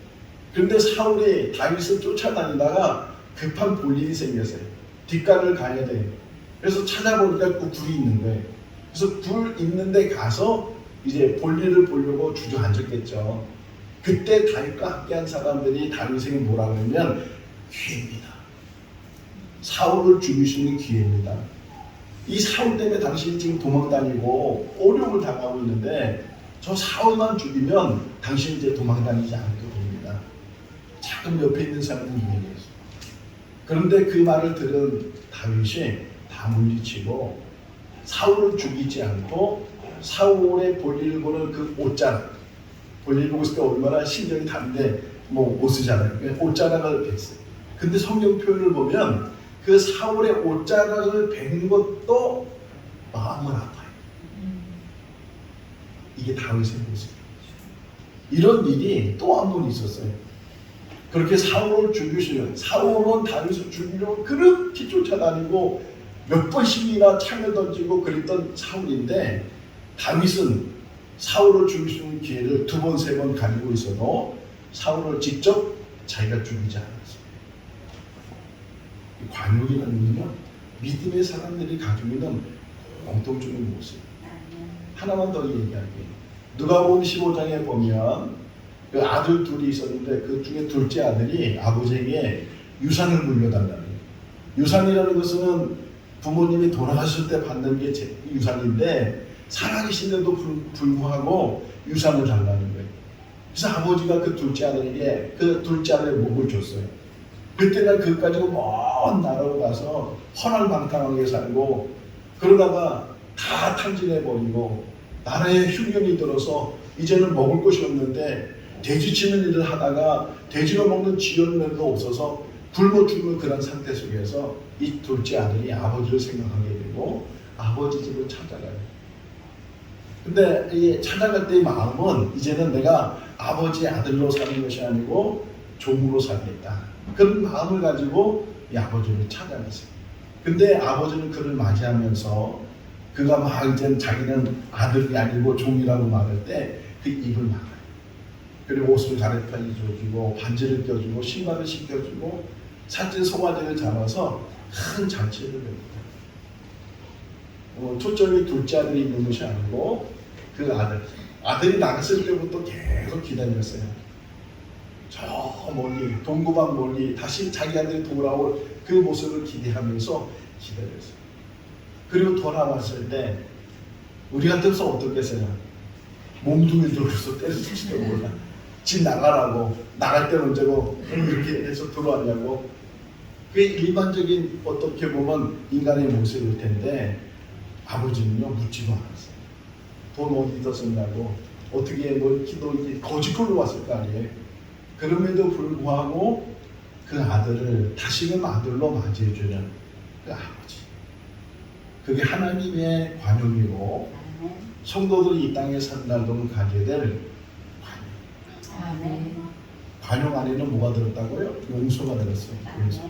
그런데 사울이 다윗을 쫓아다니다가 급한 볼 일이 생겼어요. 뒷간을 가야 돼요. 그래서 찾아보니까 그 굴이 있는 거예요. 그래서 굴 있는 데 가서 이제 볼일을 보려고 주저앉았겠죠. 그때 다윗과 함께한 사람들이 다윗에게 뭐라고 하면 기회입니다. 사울을 죽일 수 있는 기회입니다. 이 사울 때문에 당신이 지금 도망다니고 어려움을 당하고 있는데 저 사울만 죽이면 당신이 이제 도망다니지 않게 됩니다. 자꾸 옆에 있는 사람은 이해했어요. 그런데 그 말을 들은 다윗이 다 물리치고 사울을 죽이지 않고 사울의 볼일을 보는 그 옷자락, 볼일 보고 있을 때 얼마나 심정이 다른데 뭐 못 쓰잖아요. 옷자락을 뱄어요. 근데 성경 표현을 보면 그 사울의 옷자락을 벤 것도 마음을 아파요. 이게 다윗의 모습이에요. 이런 일이 또 한 번 있었어요. 그렇게 사울을 죽이시는 사울은 다윗을 죽이려고 그렇게 쫓아다니고 몇 번씩이나 창을 던지고 그랬던 사울인데 다윗은 사울을 죽일 수 있는 기회를 두 번, 세 번 가지고 있어도 사울을 직접 자기가 죽이지 않았어요. 관용이라는 것은 믿음의 사람들이 가지고 있는 공통적인 모습. 하나만 더 얘기할게요. 누가복음 15장에 보면 그 아들 둘이 있었는데 그 중에 둘째 아들이 아버지에게 유산을 물려달라는 거예요. 유산이라는 것은 부모님이 돌아가실 때 받는 게 유산인데 살아계신데도 불구하고 유산을 달라는 거예요. 그래서 아버지가 그 둘째 아들에게 그 둘째 아들의 목을 줬어요. 그때는 그것 가지고 먼 나라로 가서 허랑방탕하게 살고 그러다가 다 탕진해버리고 나라에 흉년이 들어서 이제는 먹을 것이 없는데 돼지 치는 일을 하다가 돼지가 먹는 지연면도 없어서 굶어 죽는 그런 상태 속에서 이 둘째 아들이 아버지를 생각하게 되고 아버지 집을 찾아가요. 근데 이 찾아갈 때의 마음은 이제는 내가 아버지의 아들로 사는 것이 아니고 종으로 살겠다. 그런 마음을 가지고 이 아버지를 찾아갔어요. 근데 아버지는 그를 맞이하면서 그가 막 이제 자기는 아들이 아니고 종이라고 말할 때 그 입을 막아요. 그리고 옷을 갈아입혀 입어주고 반지를 껴주고 신발을 신겨주고 살찐 송아지를 잡아서 큰 잔치를 합니다. 초점이 둘째 아들이 있는 것이 아니고 그 아들이 나갔을 때부터 계속 기다렸어요. 저 멀리 동구방 멀리 다시 자기 아들이 돌아올 그 모습을 기대하면서 기다렸어요. 그리고 돌아왔을 때 우리 같아서 어떻겠어요? 몸뚱이 들어서 때려칠지도 몰라. 집 나가라고 나갈 때 언제고 이렇게 해서 들어왔냐고. 그게 일반적인 어떻게 보면 인간의 모습일 텐데 아버지는요 묻지도 않았어요. 돈 어디서 썼냐고 어떻게 너 거짓말로 왔을 거 아니에요. 그럼에도 불구하고 그 아들을 다시금 아들로 맞이해주는 그 아버지. 그게 하나님의 관용이고 성도들이 이 땅에 사는 날 동안 가져야 될 관용. 관용 안에는 뭐가 들었다고요? 용서가 들었어요. 용서.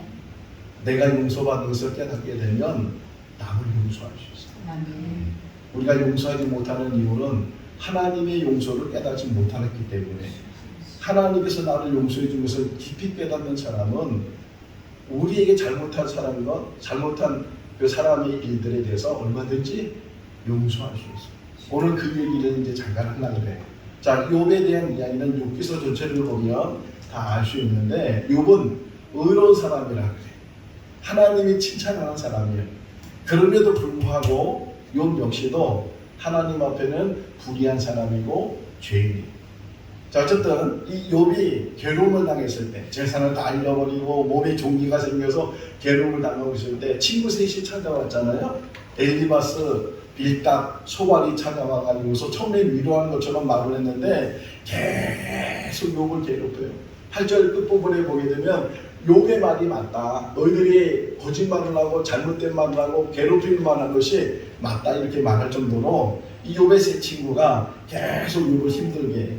내가 용서받은 것을 깨닫게 되면 남을 용서할 수 있어요. 우리가 용서하지 못하는 이유는 하나님의 용서를 깨닫지 못하기 때문에 하나님께서 나를 용서해 준 것을 깊이 깨닫는 사람은 우리에게 잘못한 사람과 잘못한 그 사람의 일들에 대해서 얼마든지 용서할 수 있어요. 오늘 그 얘기를 이제 잠깐 하려고 해요. 자, 욥에 대한 이야기는 욥기서 전체를 보면 다 알 수 있는데 욥은 의로운 사람이라 그래. 하나님이 칭찬하는 사람이에요. 그럼에도 불구하고 욥 역시도 하나님 앞에는 불의한 사람이고 죄인이에요. 자, 어쨌든 이 욥이 괴로움을 당했을 때 재산을 다 잃어버리고 몸에 종기가 생겨서 괴로움을 당하고 있을 때 친구 셋이 찾아왔잖아요. 엘리바스, 빌답, 소발이 찾아와가지고서 처음에 위로하는 것처럼 말을 했는데 계속 욥을 괴롭혀요. 8절 끝부분에 보게 되면 욥의 말이 맞다. 너희들이 거짓말을 하고 잘못된 말을 하고 괴롭히는 말한 것이 맞다. 이렇게 말할 정도로 이 욥의 세 친구가 계속 욥을 힘들게 해요.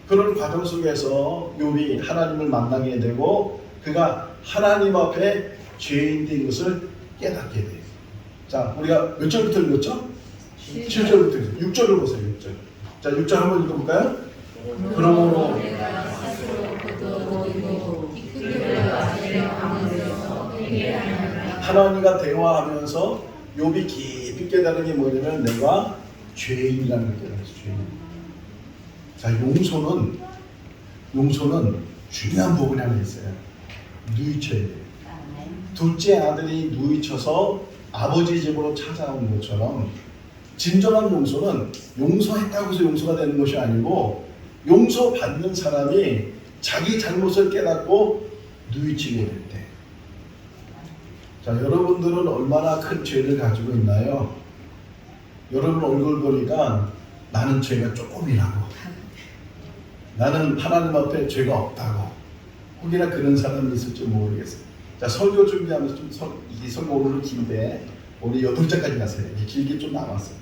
그런 과정 속에서 욥이 하나님을 만나게 되고 그가 하나님 앞에 죄인된 것을 깨닫게 돼요. 자, 우리가 몇 절부터 읽었죠? 7절부터 6절을 보세요. 6절. 자, 6절 한번 읽어볼까요? 그러므로 하나님과 대화하면서 욥이 깊이 깨달은 게 뭐냐면 내가 죄인이라는 걸 깨달았어요. 죄인. 자, 용서는 중요한 부분이 하나 있어요. 누이쳐야 돼요. 둘째 아들이 누이쳐서 아버지 집으로 찾아온 것처럼 진정한 용서는 용서했다고 해서 용서가 되는 것이 아니고 용서받는 사람이 자기 잘못을 깨닫고 누이치게 될 때. 자, 여러분들은 얼마나 큰 죄를 가지고 있나요? 여러분 얼굴 보니까 나는 죄가 조금이라고, 나는 하나님 앞에 죄가 없다고 혹이나 그런 사람이 있을지 모르겠어요. 자, 설교 준비하면서 이 설교 오늘은 긴데 우리 8절까지 갔어요. 이제 길게 좀 남았어요.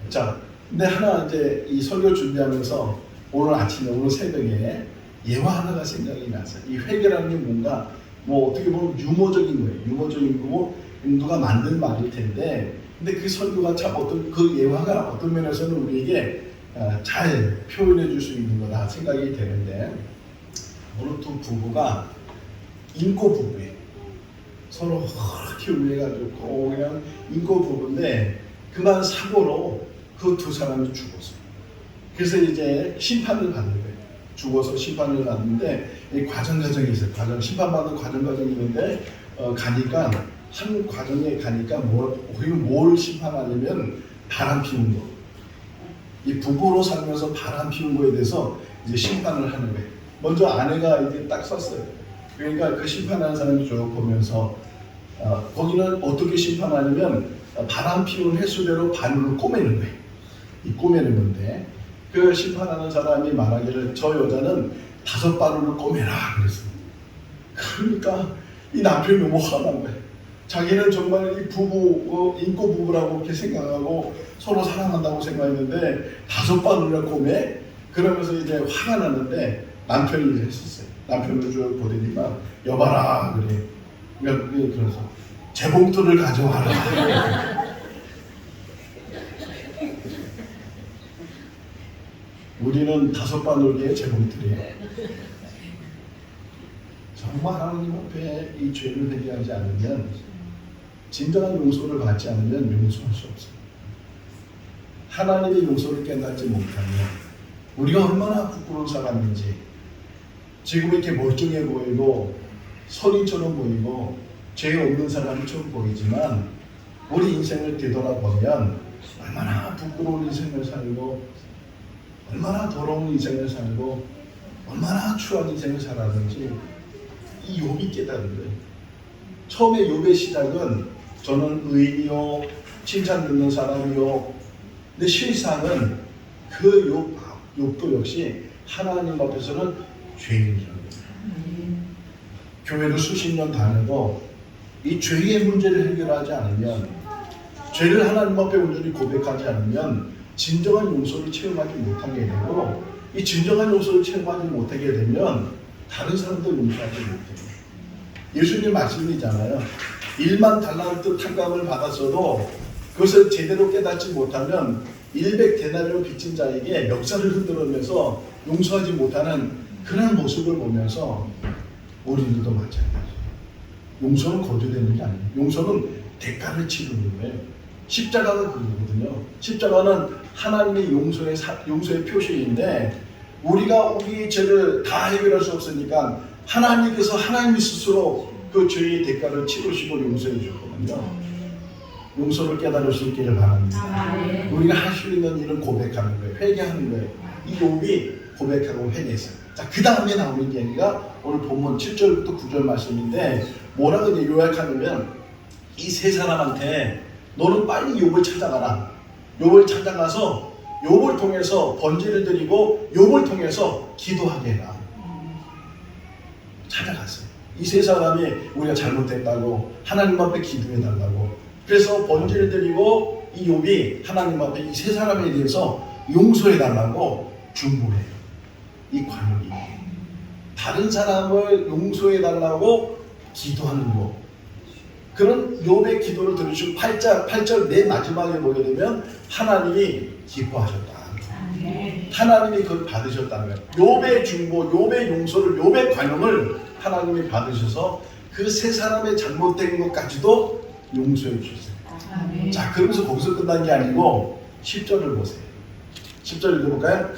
자, 근데 하나 이제 이 설교 준비하면서 오늘 아침에 오늘 새벽에 예화 하나가 생각이 났어요. 이 회개라는 게 뭔가 뭐 어떻게 보면 유머적인 거예요. 유머적인 거고 누가 만든 말일 텐데, 근데 그 설교가 참 어떤 그 예화가 어떤 면에서는 우리에게 잘 표현해 줄 수 있는 거다 생각이 되는데, 어느 두 부부가 인고 부부예요. 서로 그렇게 울려가지고 그냥 인고 부부인데 그만 사고로 그 두 사람이 죽었어요. 그래서 이제 심판을 받는 거예요. 죽어서 심판을 받는데 이 과정이 있어요. 심판받는 과정이 있는데 가니까 한 과정에 가니까 뭘 심판하냐면 바람 피운 거. 이 부부로 살면서 바람 피운 거에 대해서 이제 심판을 하는 거예요. 먼저 아내가 이제 딱 썼어요. 그러니까 그 심판하는 사람이 쭉 보면서 거기는 어떻게 심판하냐면 바람 피운 횟수대로 바늘을 꼬매는 거예요. 이 꼬매는 건데 그 심판하는 사람이 말하기를 저 여자는 5바늘을 꼬매라 그랬어요. 그러니까 이 남편이 너무 화난 거예요. 자기는 정말 이 부부, 인고 부부라고 이렇게 생각하고 서로 사랑한다고 생각했는데 5번이나 고매? 그러면서 이제 화가 났는데 남편이 이제 했었어요. 남편을 쭉 보더니만 여봐라 그래. 그래서 재봉틀을 가져와라. 우리는 5바늘개의 재봉틀이에요. 정말 하나님 앞에 이 죄를 회개하지 않으면, 진정한 용서를 받지 않으면 용서할 수 없어요. 하나님의 용서를 깨닫지 못하면 우리가 얼마나 부끄러운 사람인지, 지금 이렇게 멀쩡해 보이고 선인처럼 보이고 죄 없는 사람처럼 보이지만 우리 인생을 되돌아보면 얼마나 부끄러운 인생을 살고 얼마나 더러운 인생을 살고 얼마나 추한 인생을 살았는지 이 욥이 깨달은 거예요. 처음에 욥의 시작은 저는 의인이요 칭찬 듣는 사람이요, 근데 실상은 그 욥도 역시 하나님 앞에서는 죄인이라는 거예요. 교회를 수십 년 다녀도 이 죄의 문제를 해결하지 않으면, 죄를 하나님 앞에 온전히 고백하지 않으면 진정한 용서를 체험하지 못하게 되고, 이 진정한 용서를 체험하지 못하게 되면 다른 사람도 용서하지 못해요. 예수님 말씀이잖아요. 1만 달란트 탕감을 받았어도 그것을 제대로 깨닫지 못하면 100데나리온 빚진 자에게 역사를 흔들면서 용서하지 못하는 그런 모습을 보면서 우리들도 마찬가지예요. 용서는 거절되는 게 아니에요. 용서는 대가를 치르는 거예요. 십자가가 그거거든요. 십자가는 하나님의 용서의 표시인데, 우리가 우리의 죄를 다 해결할 수 없으니까 하나님께서 하나님 스스로 그 죄의 대가를 치르시고 용서해 주셨거든요. 용서를 깨달을 수 있기를 바랍니다. 우리가 할 수 있는 일은 고백하는 거예요. 회개하는 거예요. 이 욥이 고백하고 회개했어요. 자, 그 다음에 나오는 얘기가 오늘 본문 7절부터 9절 말씀인데, 뭐라고 이제 요약하면 이 세 사람한테 너는 빨리 욥을 찾아가라. 욥을 찾아가서 욥을 통해서 번제를 드리고 욥을 통해서 기도하게 해라. 찾아갔어요. 이 세 사람이 우리가 잘못했다고 하나님 앞에 기도해 달라고. 그래서 번제를 드리고 이 욥이 하나님 앞에 이 세 사람에 대해서 용서해 달라고 중보해요. 이 관용이 다른 사람을 용서해 달라고 기도하는 것, 그런 욥의 기도를 들으시고 8절 맨 마지막에 보게 되면 하나님이 기뻐하셨다. 하나님이 그걸 받으셨다는 거예요. 욥의 중보, 욥의 용서를, 욥의 관용을 하나님이 받으셔서 그 세 사람의 잘못된 것까지도 용서해 주셨어요. 자, 그러면서 거기서 끝난 게 아니고 10절을 보세요. 10절 읽어볼까요?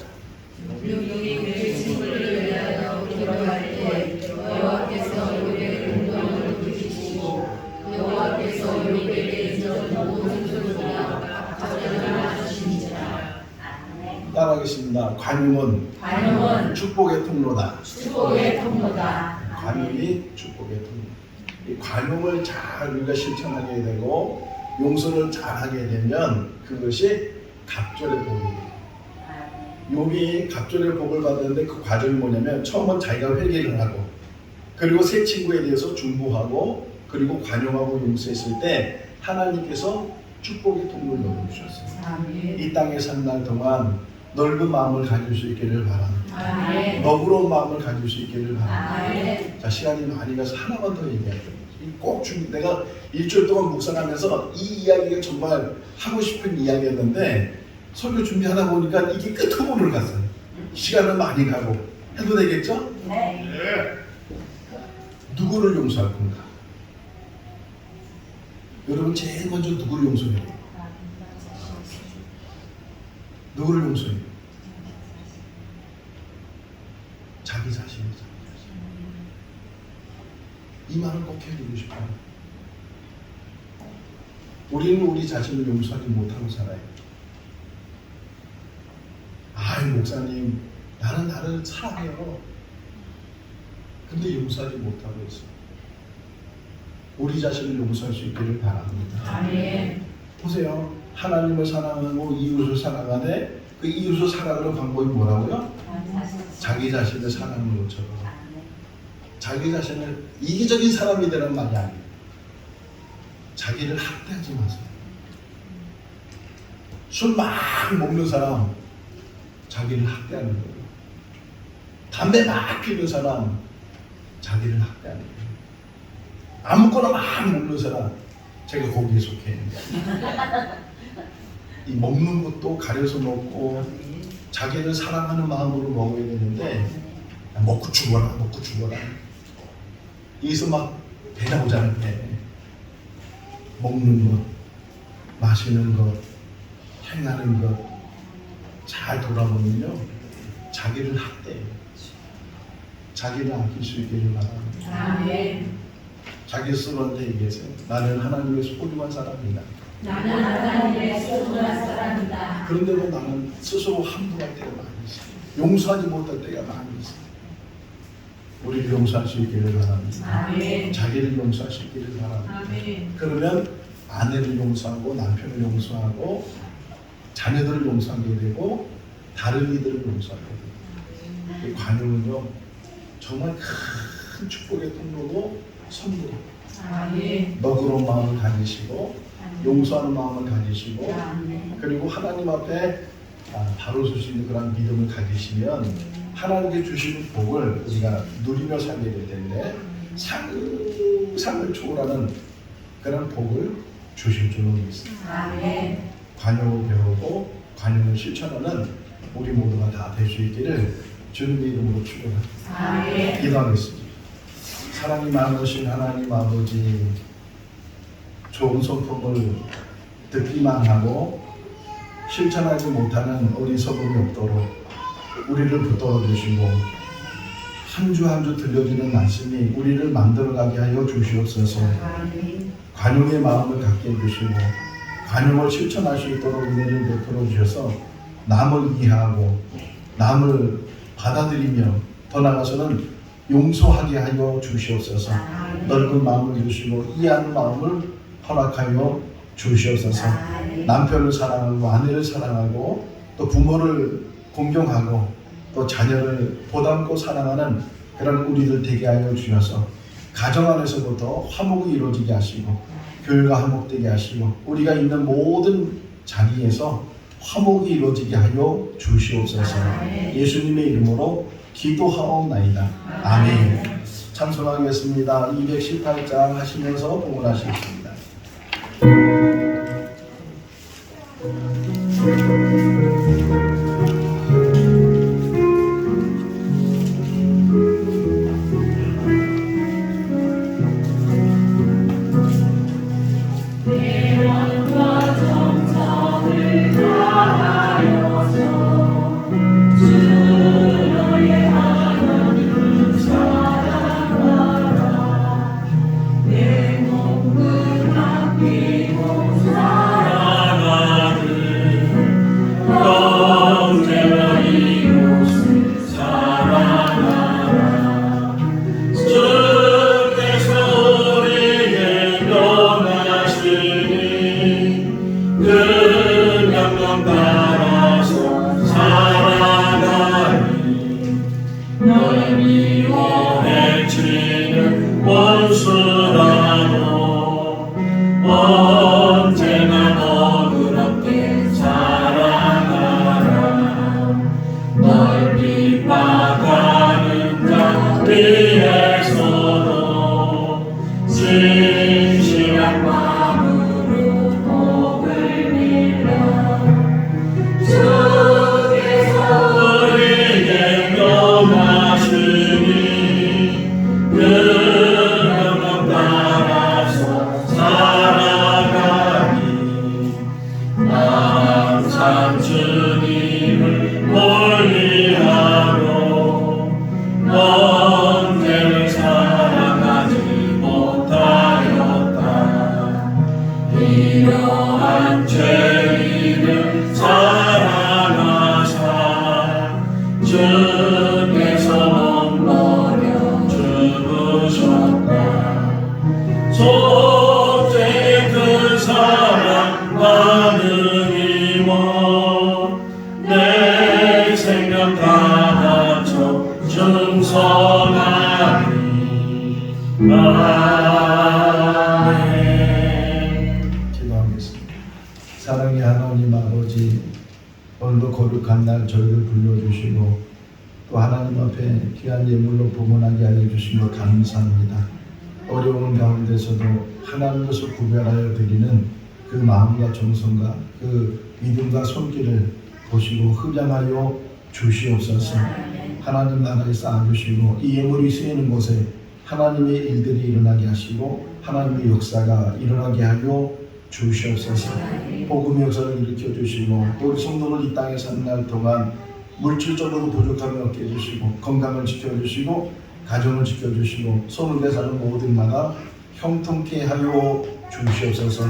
욥이 그의 친구를 위하여 기도할 때 여호와께서 욥의 공동을 부르시고 여호와께서 욥에게 있는 모든 소리가 답변을 주시니라. 따라하겠습니다. 관용은 축복의 통로다. 축복의 통로다. 관용이 축복의 통로. 이 관용을 잘 우리가 실천하게 되고 용서를 잘 하게 되면 그것이 갑절의 복이에요. 욥이 갑절의 복을 받았는데 그 과정이 뭐냐면, 처음은 자기가 회개를 하고, 그리고 새 친구에 대해서 중보하고, 그리고 관용하고 용서했을 때 하나님께서 축복의 통로를 열어주셨어요. 이 땅에 사는 날 동안 넓은 마음을 가질 수 있기를 바랍니다. 너그러운 마음을 가질 수 있기를 바랍니다. 자, 시간이 많이 가서 하나만 더 얘기할게요. 꼭 내가 일주일 동안 묵상하면서 이 이야기가 정말 하고 싶은 이야기였는데 설교 준비하다 보니까 이게 끝으로를 갔어요. 시간은 많이 가고. 해도 되겠죠? 네. 누구를 용서할 건가? 여러분 제일 먼저 누구를 용서해요? 누구를 용서해요? 자기 자신이죠. 이 말을 꼭 해주고 싶어요. 우리는 우리 자신을 용서하지 못하고 살아요. 아이 목사님, 나는 나를 사랑해요. 근데 용서하지 못하고 있어요. 우리 자신을 용서할 수 있기를 바랍니다. 보세요. 하나님을 사랑하고 이웃을 사랑하되 그 이웃을 사랑하는 방법이 뭐라고요? 자기 자신을 사랑하는 것처럼. 자기 자신을 이기적인 사람이 되는 말이 아니에요. 자기를 학대하지 마세요. 술 막 먹는 사람 자기를 학대하는 거예요. 담배 막 피우는 사람 자기를 학대하는 거예요. 아무거나 막 먹는 사람 제가 거기에 속해. 이 먹는 것도 가려서 먹고 자기를 사랑하는 마음으로 먹어야 되는데 먹고 죽어라 먹고 죽어라 여기서 막 배 나오잖아요. 배. 먹는 것, 마시는 것, 행하는 것 잘 돌아보면요 자기를 학대해요. 자기를 아낄 수 있기를 바랍니다. 아멘. 자기 스스로한테 얘기했어요. 나는 하나님의 소중한 사람이다. 나는 하나님의 소중한 사람이다. 그런데도 나는 스스로 함부할 때가 많이 있어요. 용서하지 못할 때가 많이 있어요. 우리를 용서할 수 있기를 바랍니다. 아멘. 자기를 용서할 수 있기를 바랍니다. 아멘. 그러면 아내를 용서하고 남편을 용서하고 자녀들을 용서하게 되고 다른 이들을 용서하게 돼요. 이 관용은요 정말 큰 축복의 통로고 선물. 아멘. 너그러운 마음을 가지시고 용서하는 마음을 가지시고 아멘. 그리고 하나님 앞에 바로 설 수 있는 그런 믿음을 가지시면 하나님께 주시는 복을 우리가 누리며 살게 될 텐데 상을 초월하는 그런 복을 주실 줄로 믿습니다. 아멘. 관용을 배우고 관용을 실천하는 우리 모두가 다 될 수 있기를 주님의 이름으로 축원합니다. 아멘. 기도하겠습니다. 사랑이 많으신 하나님 아버지, 좋은 성품을 듣기만 하고 실천하지 못하는 어리석음이 없도록 우리를 붙들어 주시고 한 주 한 주 들려주는 말씀이 우리를 만들어가게 하여 주시옵소서. 아멘. 관용의 마음을 갖게 해주시고 관용을 실천할 수 있도록 은혜를 베풀어 주셔서 남을 이해하고 남을 받아들이며 더 나아가서는 용서하게 하여 주시옵소서. 넓은 마음을 주시고 이해하는 마음을 허락하여 주시옵소서. 남편을 사랑하고 아내를 사랑하고 또 부모를 공경하고 또 자녀를 보담고 사랑하는 그런 우리들 되게 하여 주셔서 가정 안에서부터 화목이 이루어지게 하시고 교회가 화목되게 하시고 우리가 있는 모든 자리에서 화목이 이루어지게 하여 주시옵소서. 예수님의 이름으로 기도하옵나이다. 아멘. 찬송하겠습니다. 218장 하시면서 봉헌하시겠습니다. 속죄의 그 사랑 나는 이모 하나님 아버지, 오늘도 거룩한 날 저희를 불러주시고 또 하나님 앞에 귀한 예물로 봉헌하게 하여 주신 것 감사합니다. 어려운 가운데서도 하나님께서 구별하여 드리는 그 마음과 정성과 그 믿음과 손길을 보시고 흡양하여 주시옵소서. 하나님 나라에 쌓아주시고 이 예물이 쓰이는 곳에 하나님의 일들이 일어나게 하시고 하나님의 역사가 일어나게 하여 주시옵소서. 복음의 역사를 일으켜 주시고 또 우리 성도들 이 땅에 사는 날 동안 물질적으로 부족함을 없게 해주시고 건강을 지켜주시고 가정을 지켜주시고 손을 대사는 모든마다 형통케 하여 주시옵소서.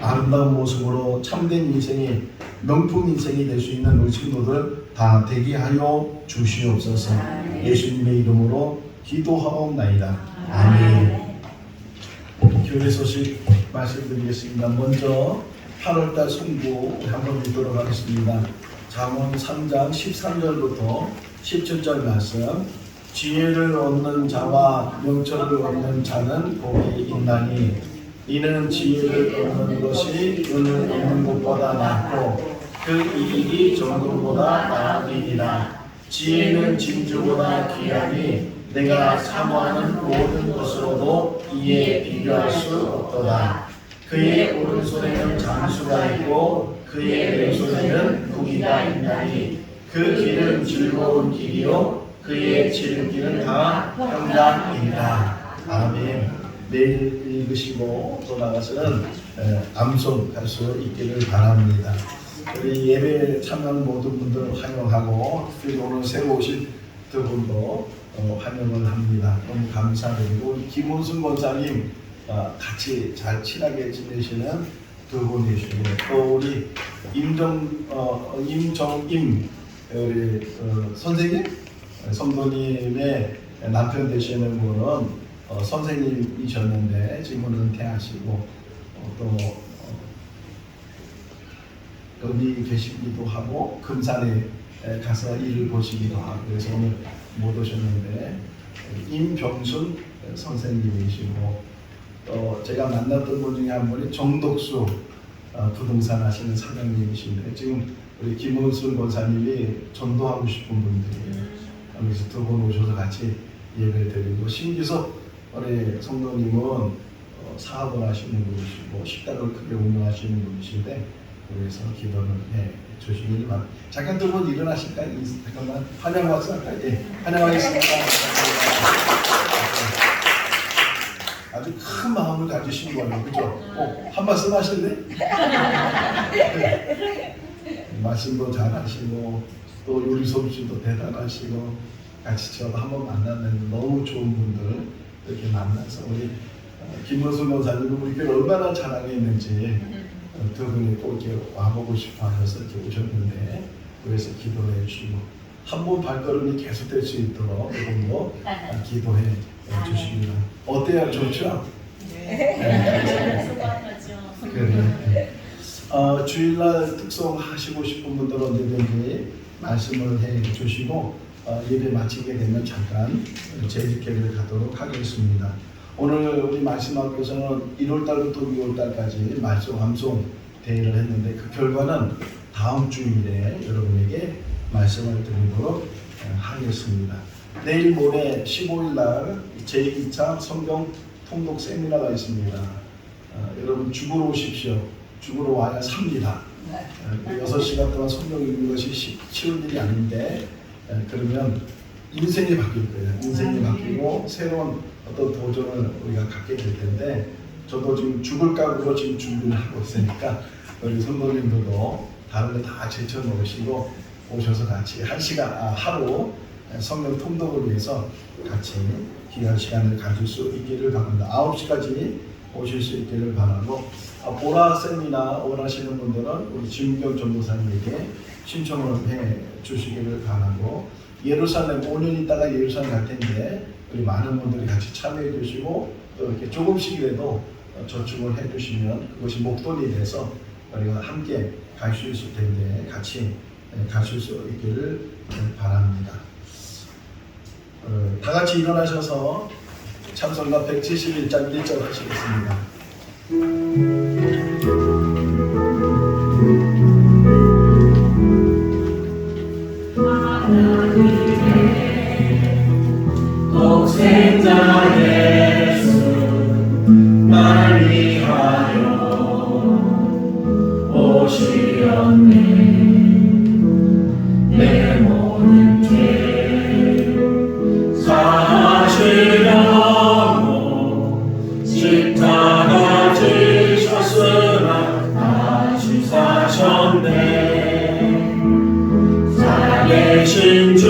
아름다운 모습으로 참된 인생이 명품 인생이 될 수 있는 우리 성도들 다 되게 하여 주시옵소서. 예수님의 이름으로 기도하옵나이다. 아멘. 교회 소식 말씀드리겠습니다. 먼저 8월달 송구 한번 읽도록 하겠습니다. 잠언 3장 13절부터 17절 말씀. 지혜를 얻는 자와 명철을 얻는 자는 복이 있나니 이는 지혜를 얻는 것이 은을 얻는 것보다 낫고 그 이익이 정금보다 나으리니라. 지혜는 진주보다 귀하니 내가 사모하는 모든 것으로도 이에 비교할 수 없도다. 그의 오른손에는 장수가 있고 그의 왼손에는 무기가 있나니 그 길은 즐거운 길이요 그의 지름길은 다 평강이니라. 아멘. 내일 읽으시고 또 나가서는 암송할 수 있기를 바랍니다. 우리 예배 참여하는 모든 분들을 환영하고 특히 오늘 새로 오신 두 분도 환영을 합니다. 너무 감사드리고 우리 김원순 권사님 같이 잘 친하게 지내시는 두 분이시고 또 우리 임정임 우리 선생님 성도님의 남편 되시는 분은 선생님이셨는데 지금은 은퇴하시고 또 여기 계시기도 하고 금산에 가서 일을 보시기도 하고 그래서 오늘 못 오셨는데 임병순 선생님이시고 또 제가 만났던 분 중에 한 분이 정독수 부동산 하시는 사장님이신데 지금 우리 김원순 권사님이 전도하고 싶은 분들이에요. 그래서 두 분 오셔서 같이 예배 드리고 신기석 우리 성도님은 사업을 하시는 분이시고 식당을 크게 운영하시는 분이신데 그래서 기도를 해 주시길 바랍니다. 잠깐 두 분 일어나실까요? 잠깐만 환영 박수 할까요? 예, 환영하겠습니다. 아주 큰 마음을 가지신 거예요. 그죠? 한 말씀 하실래? 말씀도 잘하시고 또 요리 솜씨도 대단하시고 같이 저도 한번 만났는데 너무 좋은 분들 이렇게 만나서 우리 김원순 권사님은 우리 교회 얼마나 자랑했는지 두 분이 꼭 이렇게 와보고 싶어 하셔서 이렇게 오셨는데 그래서 기도해 주시고 한 번 발걸음이 계속될 수 있도록 여러분도 기도해 주십니다. 어때요? 좋죠? 네. 그래. 주일날 특송하시고 싶은 분들 언제든지 말씀을 해 주시고 예배 마치게 되면 잠깐 재직회를 가도록 하겠습니다. 오늘 우리 말씀 앞에서는 1월달부터 6월달까지 말씀 암송 대회를 했는데 그 결과는 다음 주일에 여러분에게 말씀을 드리도록 하겠습니다. 내일 모레 15일날 제2차 성경 통독 세미나가 있습니다. 여러분 죽으러 오십시오. 죽으러 와야 삽니다. 6시간 동안 성경 읽는 것이 쉬운 일이 아닌데 그러면 인생이 바뀔 거예요. 인생이 바뀌고 새로운 어떤 도전을 우리가 갖게 될 텐데 저도 지금 죽을 각오로 지금 준비를 하고 있으니까 우리 성도님들도 다른 거 다 제쳐놓으시고 오셔서 같이 하루 성경 통독을 위해서 같이 귀한 시간을 가질 수 있기를 바랍니다. 9시까지 오실 수 있기를 바라고 보라 세미나 원하시는 분들은 우리 진경 전도사님에게 신청을 해 주시기를 바라고 예루살렘 5년 있다가 예루살렘 갈 텐데 우리 많은 분들이 같이 참여해 주시고 또 이렇게 조금씩이라도 저축을 해 주시면 그것이 목돈이 돼서 우리가 함께 갈 수 있을 텐데 같이 가실 수 있기를 바랍니다. 다 같이 일어나셔서 찬송가 171장 1절 하시겠습니다. 되신 주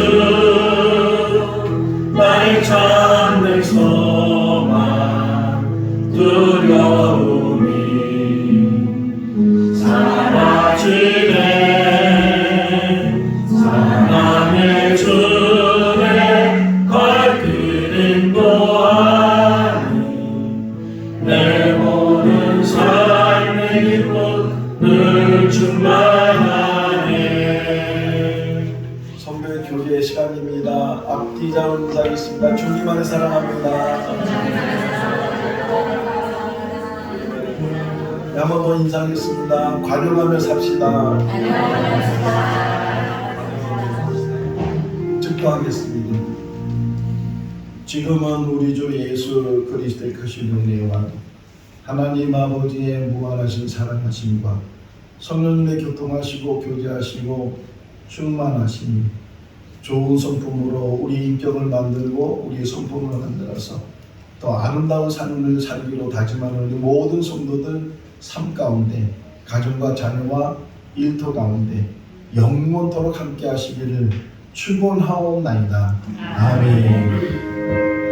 나의 참된 소망 두려움이 사라지네 사랑의 주의 발길은 또한 내 모든 삶의 기쁨 늘 충만하네. 선배 교제 시간입니다. 앞뒤 자로 인사하겠습니다. 주님만을 사랑합니다. 한 번 더 인사하겠습니다. 관용하며 삽시다. 축도하겠습니다. 지금은 우리 주 예수 그리스도의 크신 은혜와 하나님 아버지의 무한하신 사랑하심과 성령님의 교통하시고 교제하시고 충만하심이 좋은 성품으로 우리 인격을 만들고 우리 성품을 만들어서 더 아름다운 삶을 살기로 다짐하는 우리 모든 성도들 삶 가운데 가정과 자녀와 일터 가운데 영원토록 함께 하시기를 축원하옵나이다. 아멘.